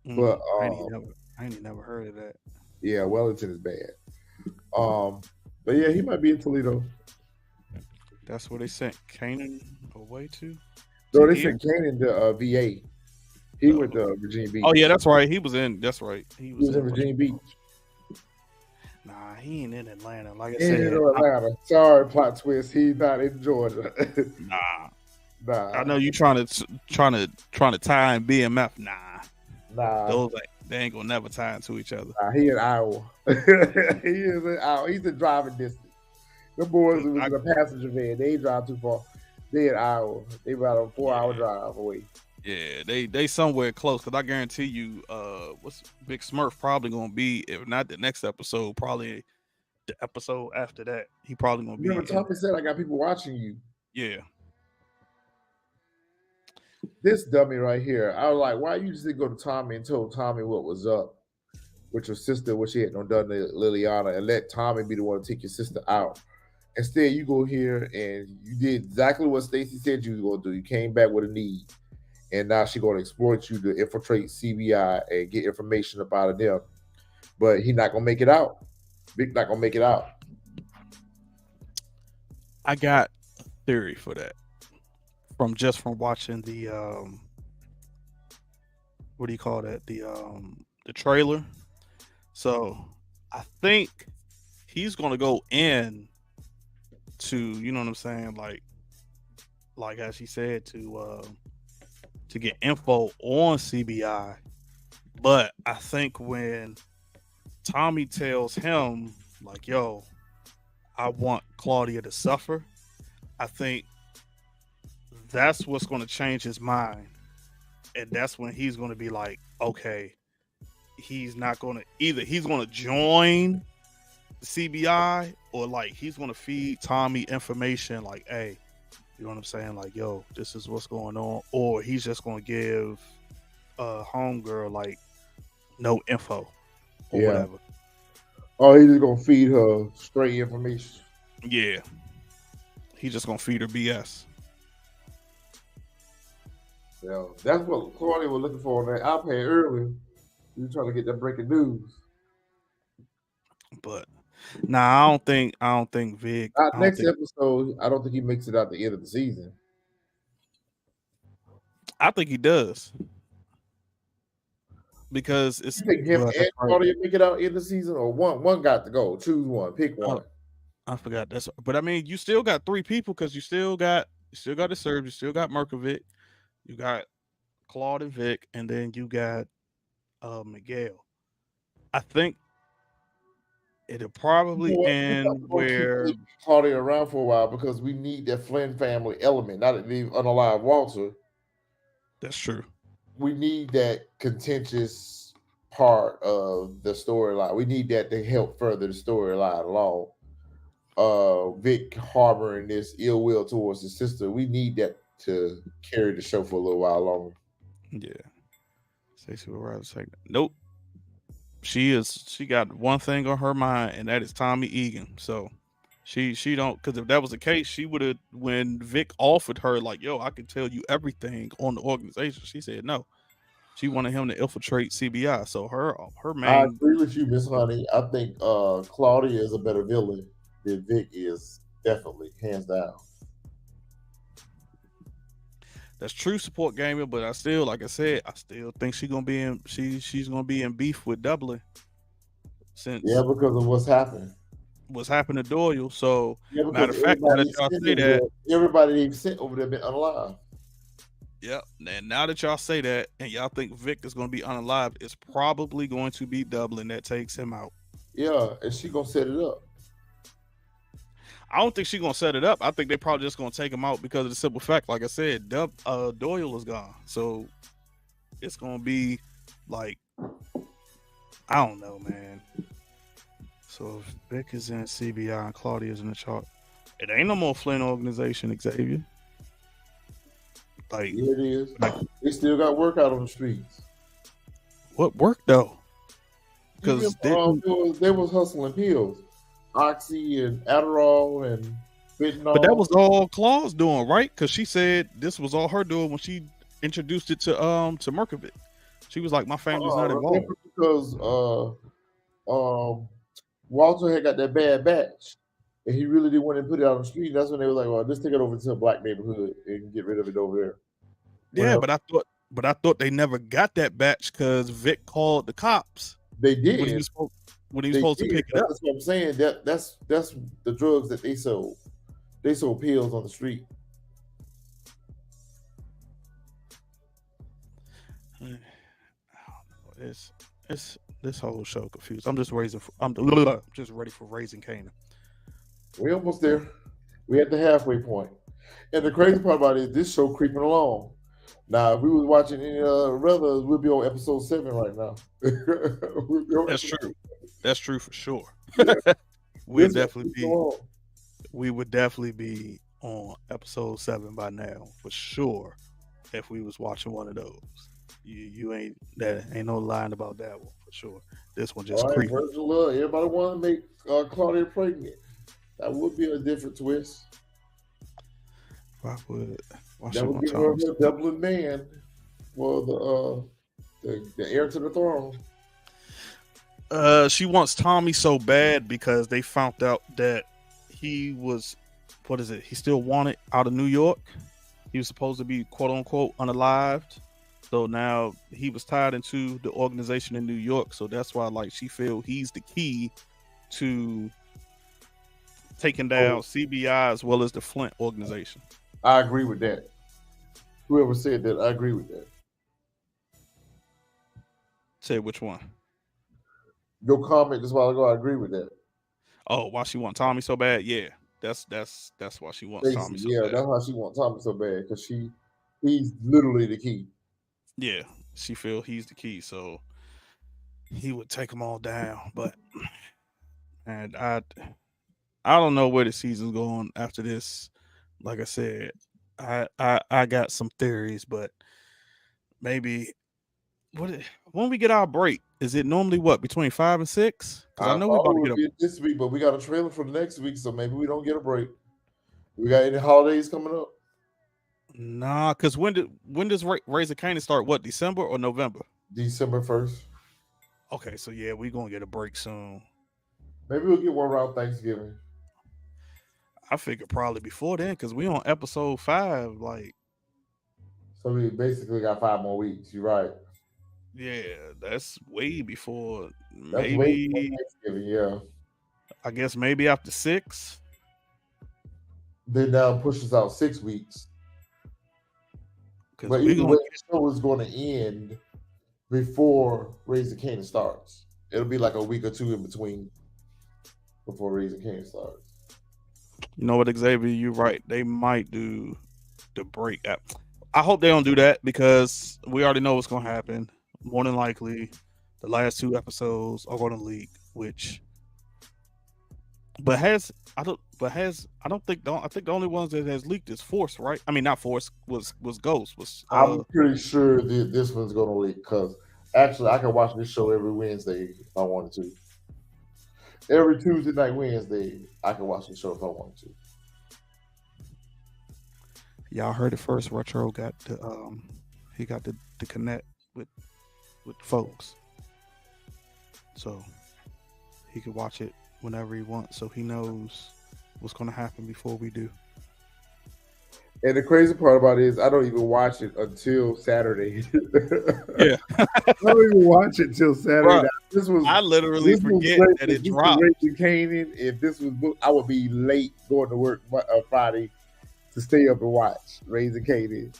But I ain't never heard of that. Yeah, Wellington is bad. But yeah, he might be in Toledo. That's where they sent Kanan away to. No, they sent Kanan to VA. He went to Virginia Beach. Oh yeah, that's right. He was in. That's right. He was in Virginia Beach. Nah, he ain't in Atlanta. Like I he said, ain't in Atlanta. Sorry, plot twist. He's not in Georgia. Nah. I know you trying to tie in BMF. Nah. Those they ain't gonna never tie into each other. Nah, he in Iowa. He is in Iowa. He's in driving distance. The boys was in a passenger van. They ain't drive too far. They in Iowa. They about a 4-hour drive away. Yeah, they somewhere close because I guarantee you, what's Big Smurf probably gonna be, if not the next episode, probably the episode after that. He probably gonna be. Remember, Tommy said, "I got people watching you." Yeah. This dummy right here, I was like, "Why you just didn't go to Tommy and told Tommy what was up with your sister, what she had done to Liliana, and let Tommy be the one to take your sister out?" Instead, you go here and you did exactly what Stacey said you was gonna do. You came back with a need, and now she's gonna exploit you to infiltrate CBI and get information up out of them. But he not gonna make it out. Vic not gonna make it out. I got a theory for that from watching the what do you call that? The trailer. So I think he's gonna go in to, you know what I'm saying, like as she said, to get info on CBI. But I think when Tommy tells him, like, yo, I want Claudia to suffer, I think that's what's going to change his mind. And that's when he's going to be like, okay, he's not going to either, he's going to join the CBI, or like he's going to feed Tommy information like, hey, you know what I'm saying? Like, yo, this is what's going on. Or he's just going to give homegirl like no info or whatever. Oh, he's just gonna feed her straight information. Yeah. He's just gonna feed her BS. Yeah, that's what Claudia was looking for on that iPad earlier. You trying to get that breaking news. But nah, I don't think Vic. Next episode, I don't think he makes it out the end of the season. I think he does. Because it's, you think him and Claudia make it out in the season, or one got to go? Choose one, pick one. I forgot that's, but I mean, you still got three people because you still got the Serb, you still got Merkovic, you got Claude and Vic, and then you got Miguel. I think it'll probably end where keep Claudia around for a while because we need that Flynn family element. Not that leave unalive Walter. That's true. We need that contentious part of the storyline. We need that to help further the storyline along. Vic harboring this ill will towards his sister. We need that to carry the show for a little while longer. Yeah. Stacey would rather say nope. She got one thing on her mind, and that is Tommy Egan. So she don't, because if that was the case, she would have, when Vic offered her like, yo, I can tell you everything on the organization, she said no. She wanted him to infiltrate CBI. So her main. I agree with you, Miss Honey. I think Claudia is a better villain than Vic is, definitely, hands down. That's true, support gamer, but I still, like I said, I still think she's gonna be in beef with Dublin. Since because of what's happened. What's happened to Doyle. So matter of fact, now that y'all say that, everybody they've sent over there been unalive. Yep. And now that y'all say that, and y'all think Vic is going to be unalive, it's probably going to be Dublin that takes him out. Yeah, and she gonna set it up. I don't think she's gonna set it up. I think they're probably just gonna take him out because of the simple fact, like I said, Doyle is gone. So it's gonna be like, I don't know, man. So if Vic is in CBI and Claudia's in the chart, it ain't no more Flynn organization, Xavier. Like, yeah, it is. They still got work out on the streets. What work though? Because they was hustling pills, Oxy and Adderall and fentanyl. But that was all Claus doing, right? Because she said this was all her doing when she introduced it to Merkovic. She was like, "My family's not involved." Because Walter had got that bad batch, and he really didn't want to put it out on the street. That's when they were like, "Well, let's take it over to a black neighborhood and get rid of it over there." Yeah, but I thought they never got that batch because Vic called the cops. They did when he was supposed to pick it up. That's what I'm saying. That's the drugs that they sold. They sold pills on the street. It's this whole show confused. I'm just ready for Raising Canaan. We're almost there. We're at the halfway point. And the crazy part about it is this show creeping along. Now, if we was watching any Brothers, we'd be on episode 7 right now. That's true. That's true for sure. Yeah. We would definitely be on episode 7 by now for sure. If we was watching one of those, you ain't no lying about that one for sure. This one just creepy. Everybody want to make Claudia pregnant. That would be a different twist. Why That she would want give her Tommy? a Dublin man for the heir to the throne. She wants Tommy so bad because they found out that he was, what is it? He still wanted out of New York. He was supposed to be quote unquote unalived. So now he was tied into the organization in New York. So that's why like she feel he's the key to taking down CBI as well as the Flint organization. I agree with that. Whoever said that, I agree with that. Say which one? Your comment just a while ago, I agree with that. Oh, why she want Tommy so bad? Yeah, that's why she wants Tommy so bad. That's why she wants Tommy so bad because he's literally the key. Yeah, she feel he's the key, so he would take them all down. But and I don't know where the season's going after this. Like I said, I got some theories, but maybe when we get our break, is it normally what between 5 and 6? Because I know we're about to get a this week, but we got a trailer for the next week, so maybe we don't get a break. We got any holidays coming up? Nah, because when does Raising Canaan start? What, December or November? December 1st. Okay, so yeah, we're gonna get a break soon. Maybe we'll get one around Thanksgiving. I figure probably before then, because we on episode 5. Like, so we basically got 5 more weeks. You're right. Yeah, that's way before. That's maybe way before Thanksgiving. Yeah. I guess maybe after 6. Then now pushes out 6 weeks. But either way, the show is going to end before Raising Canaan starts. It'll be like a week or 2 in between before Raising Canaan starts. You know what, Xavier? You're right. They might do the break. I hope they don't do that because we already know what's going to happen. More than likely, the last 2 episodes are going to leak. I think the only ones that has leaked is Force, right? I mean, not Force, was Ghost. I'm pretty sure that this one's going to leak because actually I can watch this show every Wednesday if I wanted to. Every Tuesday night, Wednesday, I can watch the show if I wanted to. Y'all heard it first. Retro got he got the connect with folks, so he could watch it whenever he wants, so he knows what's going to happen before we do. And the crazy part about it is I don't even watch it until Saturday. Yeah. I don't even watch it till Saturday. Bro, I literally forget that it dropped. Raising Canaan, if this was booked, I would be late going to work Friday to stay up and watch Raising Canaan.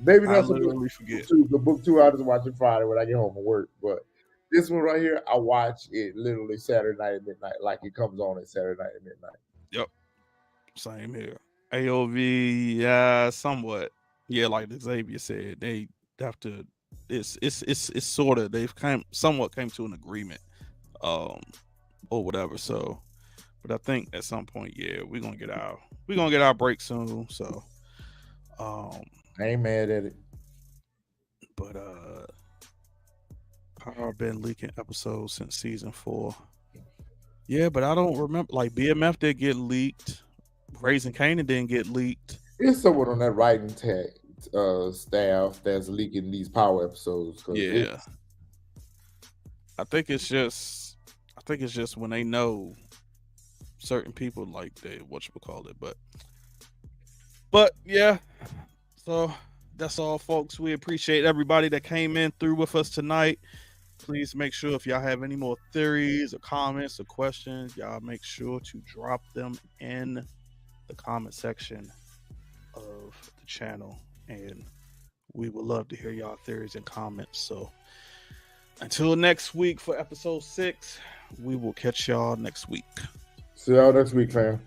Maybe that's the book 2 I just watch it Friday when I get home from work. But this one right here, I watch it literally Saturday night at midnight, like it comes on at Saturday night at midnight. Yep. Same here. AOV, somewhat. Yeah, like Xavier said, they have to. It's sort of they've somewhat came to an agreement, or whatever. So, but I think at some point, yeah, we're gonna get our break soon. So, I ain't mad at it. But I've been leaking episodes since season 4. Yeah, but I don't remember. Like BMF did get leaked. Raising Canaan didn't get leaked. It's someone on that writing staff that's leaking these power episodes. Yeah, I think it's just when they know certain people, like they whatchamacallit. But yeah, so that's all, folks. We appreciate everybody that came in through with us tonight. Please make sure if y'all have any more theories or comments or questions, y'all make sure to drop them in the comment section of the channel, and we would love to hear y'all theories and comments. So until next week for episode 6, we will catch y'all next week. See y'all next week, fam.